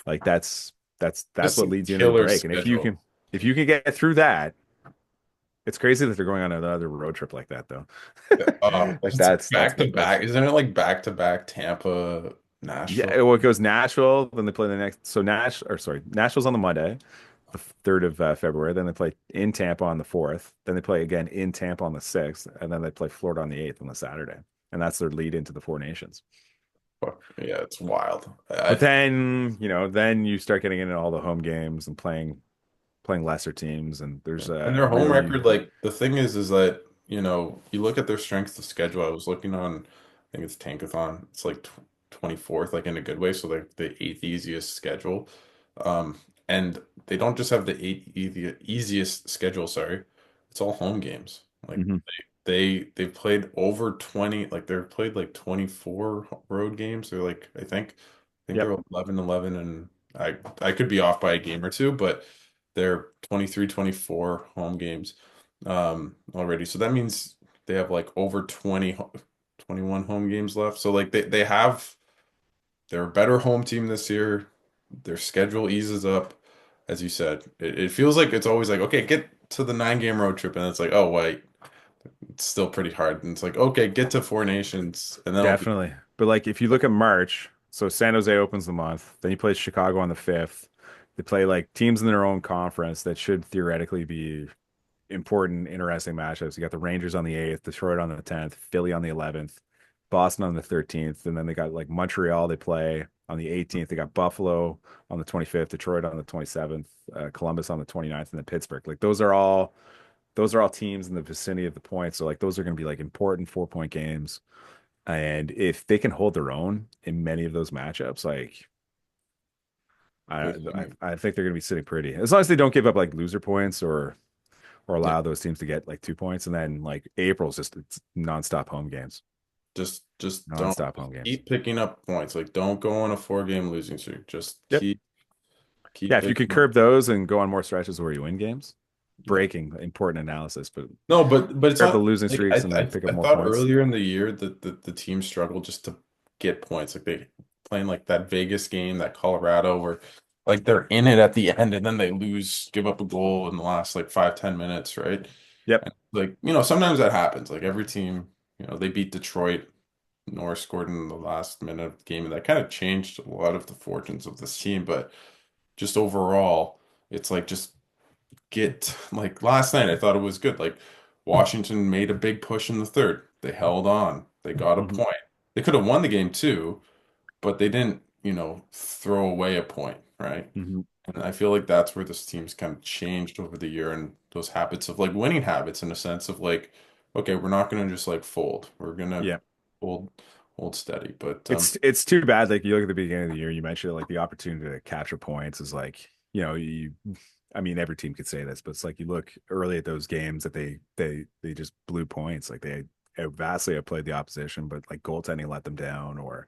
Speaker 2: Like that's
Speaker 1: just
Speaker 2: what
Speaker 1: a
Speaker 2: leads you into the
Speaker 1: killer
Speaker 2: break. And
Speaker 1: schedule.
Speaker 2: if you can get through that, it's crazy that they're going on another road trip like that though. Like
Speaker 1: It's back to
Speaker 2: that's
Speaker 1: back. Isn't it like back to back Tampa, Nashville?
Speaker 2: yeah. Well, it goes Nashville, then they play the next. So Nashville's on the Monday, the 3rd of February. Then they play in Tampa on the 4th. Then they play again in Tampa on the 6th, and then they play Florida on the 8th on the Saturday, and that's their lead into the Four Nations.
Speaker 1: Fuck, yeah, it's wild.
Speaker 2: But then then you start getting into all the home games and playing lesser teams, and there's
Speaker 1: And their home
Speaker 2: really
Speaker 1: record, like the thing is that, you look at their strength of schedule. I was looking on, I think it's Tankathon. It's like 24th, like in a good way. So like the eighth easiest schedule. Um, and they don't just have the easiest schedule, sorry. It's all home games. Like
Speaker 2: Mhm.
Speaker 1: they've played over 20, like they've played like 24 road games. They're like, I think
Speaker 2: Yep.
Speaker 1: they're 11-11, and I could be off by a game or two, but they're 23, 24 home games already. So that means they have like over 21 home games left. So like they're a better home team this year. Their schedule eases up. As you said, it feels like it's always like, okay, get to the 9-game road trip, and it's like, oh wait, it's still pretty hard. And it's like, okay, get to Four Nations, and then it'll be
Speaker 2: Definitely. But like if you look at March, so San Jose opens the month, then you play Chicago on the 5th. They play like teams in their own conference that should theoretically be important, interesting matchups. You got the Rangers on the 8th, Detroit on the 10th, Philly on the 11th, Boston on the 13th, and then they got like Montreal they play on the 18th. They got Buffalo on the 25th, Detroit on the 27th, Columbus on the 29th, and then Pittsburgh. Like those are all teams in the vicinity of the point. So like those are going to be like important 4-point games. And if they can hold their own in many of those matchups, like I
Speaker 1: there's
Speaker 2: I, I think they're going to be sitting pretty. As long as they don't give up like loser points or
Speaker 1: yeah,
Speaker 2: allow those teams to get like 2 points. And then like April's just it's nonstop home games,
Speaker 1: just don't
Speaker 2: nonstop home games.
Speaker 1: keep picking up points. Like don't go on a 4-game losing streak. Just
Speaker 2: Yep.
Speaker 1: keep
Speaker 2: Yeah. If you could
Speaker 1: picking up.
Speaker 2: curb those and go on more stretches where you win games,
Speaker 1: Yeah.
Speaker 2: breaking important analysis, but
Speaker 1: No, but it's
Speaker 2: curb the
Speaker 1: not
Speaker 2: losing
Speaker 1: like
Speaker 2: streaks and then pick up
Speaker 1: I
Speaker 2: more
Speaker 1: thought
Speaker 2: points.
Speaker 1: earlier in the year that the team struggled just to get points. Like they playing like that Vegas game, that Colorado, where like they're in it at the end and then they lose, give up a goal in the last like 5-10 minutes, right?
Speaker 2: Yep.
Speaker 1: And like, sometimes that happens. Like every team, they beat Detroit. Norris scored in the last minute of the game, and that kind of changed a lot of the fortunes of this team. But just overall, it's like just get like last night I thought it was good. Like Washington made a big push in the third. They held on. They got a
Speaker 2: Hmm.
Speaker 1: point. They could have won the game too, but they didn't, throw away a point, right?
Speaker 2: Hmm.
Speaker 1: And I feel like that's where this team's kind of changed over the year, and those habits of like winning habits in a sense of like, okay, we're not gonna just like fold. We're gonna
Speaker 2: Yeah.
Speaker 1: hold hold steady. But
Speaker 2: It's too bad. Like you look at the beginning of the year, you mentioned like the opportunity to capture points is like, I mean, every team could say this, but it's like you look early at those games that they just blew points. Like they vastly outplayed the opposition, but like goaltending let them down or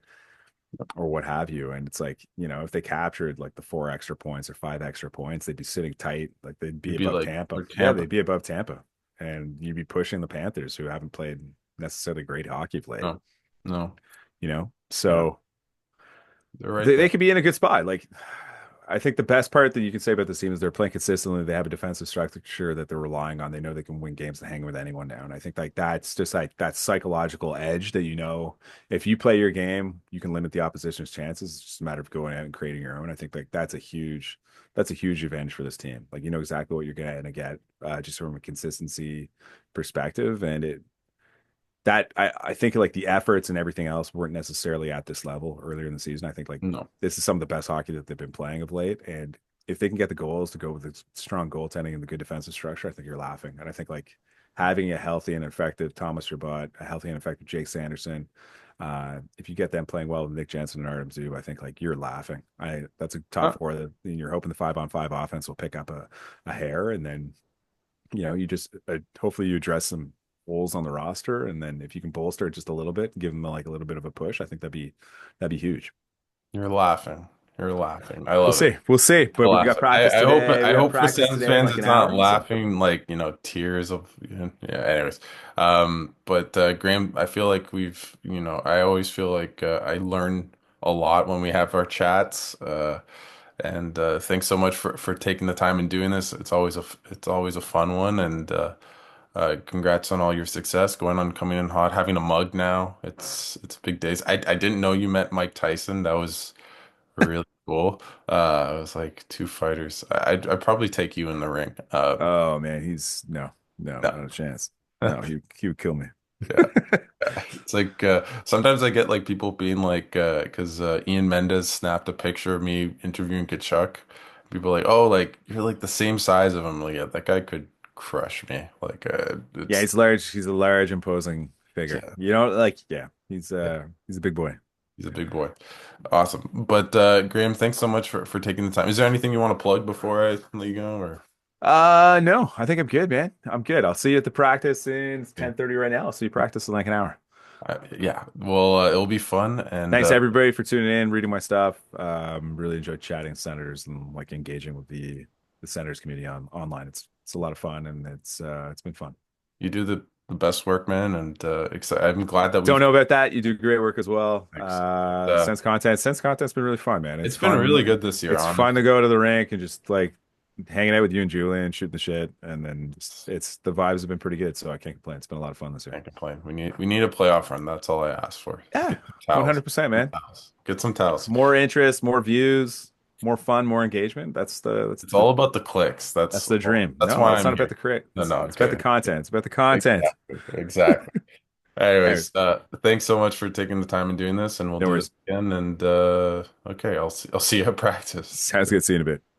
Speaker 2: what have you. And it's like, if they captured like the 4 extra points or 5 extra points, they'd be sitting tight. Like they'd be
Speaker 1: it'd be
Speaker 2: above
Speaker 1: like
Speaker 2: Tampa.
Speaker 1: for
Speaker 2: Yeah,
Speaker 1: Tampa.
Speaker 2: they'd be above Tampa. And you'd be pushing the Panthers who haven't played necessarily great hockey of late,
Speaker 1: No, no, yeah,
Speaker 2: So
Speaker 1: they're right
Speaker 2: they
Speaker 1: there.
Speaker 2: could be in a good spot. Like I think the best part that you can say about this team is they're playing consistently. They have a defensive structure that they're relying on. They know they can win games to hang with anyone down. I think like that's just like that psychological edge that if you play your game, you can limit the opposition's chances. It's just a matter of going out and creating your own. I think like that's a huge advantage for this team. Like you know exactly what you're gonna get just from a consistency perspective, and I think like the efforts and everything else weren't necessarily at this level earlier in the season. I think like
Speaker 1: No.
Speaker 2: this is some of the best hockey that they've been playing of late. And if they can get the goals to go with the strong goaltending and the good defensive structure, I think you're laughing. And I think like having a healthy and effective Thomas Chabot, a healthy and effective Jake Sanderson, if you get them playing well with Nick Jensen and Artem Zub, I think like you're laughing. That's a top
Speaker 1: Uh,
Speaker 2: four that you're hoping the 5-on-5 offense will pick up a hair, and then you just hopefully you address some holes on the roster, and then if you can bolster it just a little bit, give them like a little bit of a push, I think that'd be huge.
Speaker 1: you're laughing. You're laughing. I
Speaker 2: We'll
Speaker 1: love it.
Speaker 2: see, we'll see. But we got
Speaker 1: Laughing.
Speaker 2: practice today.
Speaker 1: I
Speaker 2: We got
Speaker 1: hope for
Speaker 2: practice
Speaker 1: Sens
Speaker 2: today in
Speaker 1: fans
Speaker 2: like an
Speaker 1: it's not
Speaker 2: hour. So
Speaker 1: laughing like, tears of yeah, anyways. But Graham, I feel like I always feel like I learn a lot when we have our chats. And thanks so much for taking the time and doing this. It's always a fun one and congrats on all your success, going on coming in hot, having a mug now. It's big days. I didn't know you met Mike Tyson. That was really cool. It was like two fighters. I'd probably take you in the ring.
Speaker 2: oh man, he's no, no,
Speaker 1: No.
Speaker 2: not a chance. No, he would kill me.
Speaker 1: Yeah. It's like sometimes I get like people being like because Ian Mendez snapped a picture of me interviewing Kachuk. People are like, oh, like you're like the same size of him. Like, yeah, that guy could crush me. Like
Speaker 2: Yeah,
Speaker 1: it's
Speaker 2: he's large. He's a large, imposing figure.
Speaker 1: yeah,
Speaker 2: Like yeah, he's
Speaker 1: yeah,
Speaker 2: he's a big boy.
Speaker 1: he's a big boy. Awesome. But Graham, thanks so much for taking the time. Is there anything you want to plug before I let you go or
Speaker 2: No, I think I'm good, man. I'm good. I'll see you at the practice in it's
Speaker 1: yeah.
Speaker 2: 10:30 right now. I'll see you practice in like an hour.
Speaker 1: Yeah, well, it'll be fun, and
Speaker 2: Thanks everybody for tuning in, reading my stuff. Really enjoyed chatting Senators and like engaging with the Senators community online. It's a lot of fun, and it's been fun.
Speaker 1: you do the best work, man. And I'm glad that
Speaker 2: Don't
Speaker 1: we've
Speaker 2: know about that. You do great work as well.
Speaker 1: thanks.
Speaker 2: Sense content's been really fun, man.
Speaker 1: It's been really good this year,
Speaker 2: It's fun to
Speaker 1: honestly.
Speaker 2: go to the rink and just like hanging out with you and Julian, shooting the shit, and then it's the vibes have been pretty good, so I can't complain. It's been a lot of fun this year.
Speaker 1: Can't complain. We need a playoff run. That's all I ask for.
Speaker 2: Yeah,
Speaker 1: Get some towels.
Speaker 2: 100%,
Speaker 1: Some
Speaker 2: man.
Speaker 1: towels. Get some towels.
Speaker 2: More interest, more views, more fun, more engagement.
Speaker 1: It's all about the clicks.
Speaker 2: That's the dream.
Speaker 1: That's
Speaker 2: No,
Speaker 1: why
Speaker 2: it's
Speaker 1: I'm
Speaker 2: not about the
Speaker 1: here.
Speaker 2: crit.
Speaker 1: No, no, I'm
Speaker 2: It's about the
Speaker 1: kidding.
Speaker 2: content. It's about the content.
Speaker 1: Exactly. Exactly.
Speaker 2: Anyways,
Speaker 1: Anyways, thanks so much for taking the time and doing this, and we'll
Speaker 2: no
Speaker 1: do this
Speaker 2: worries.
Speaker 1: again. And okay, I'll see you at practice.
Speaker 2: Sounds good. See you in a bit.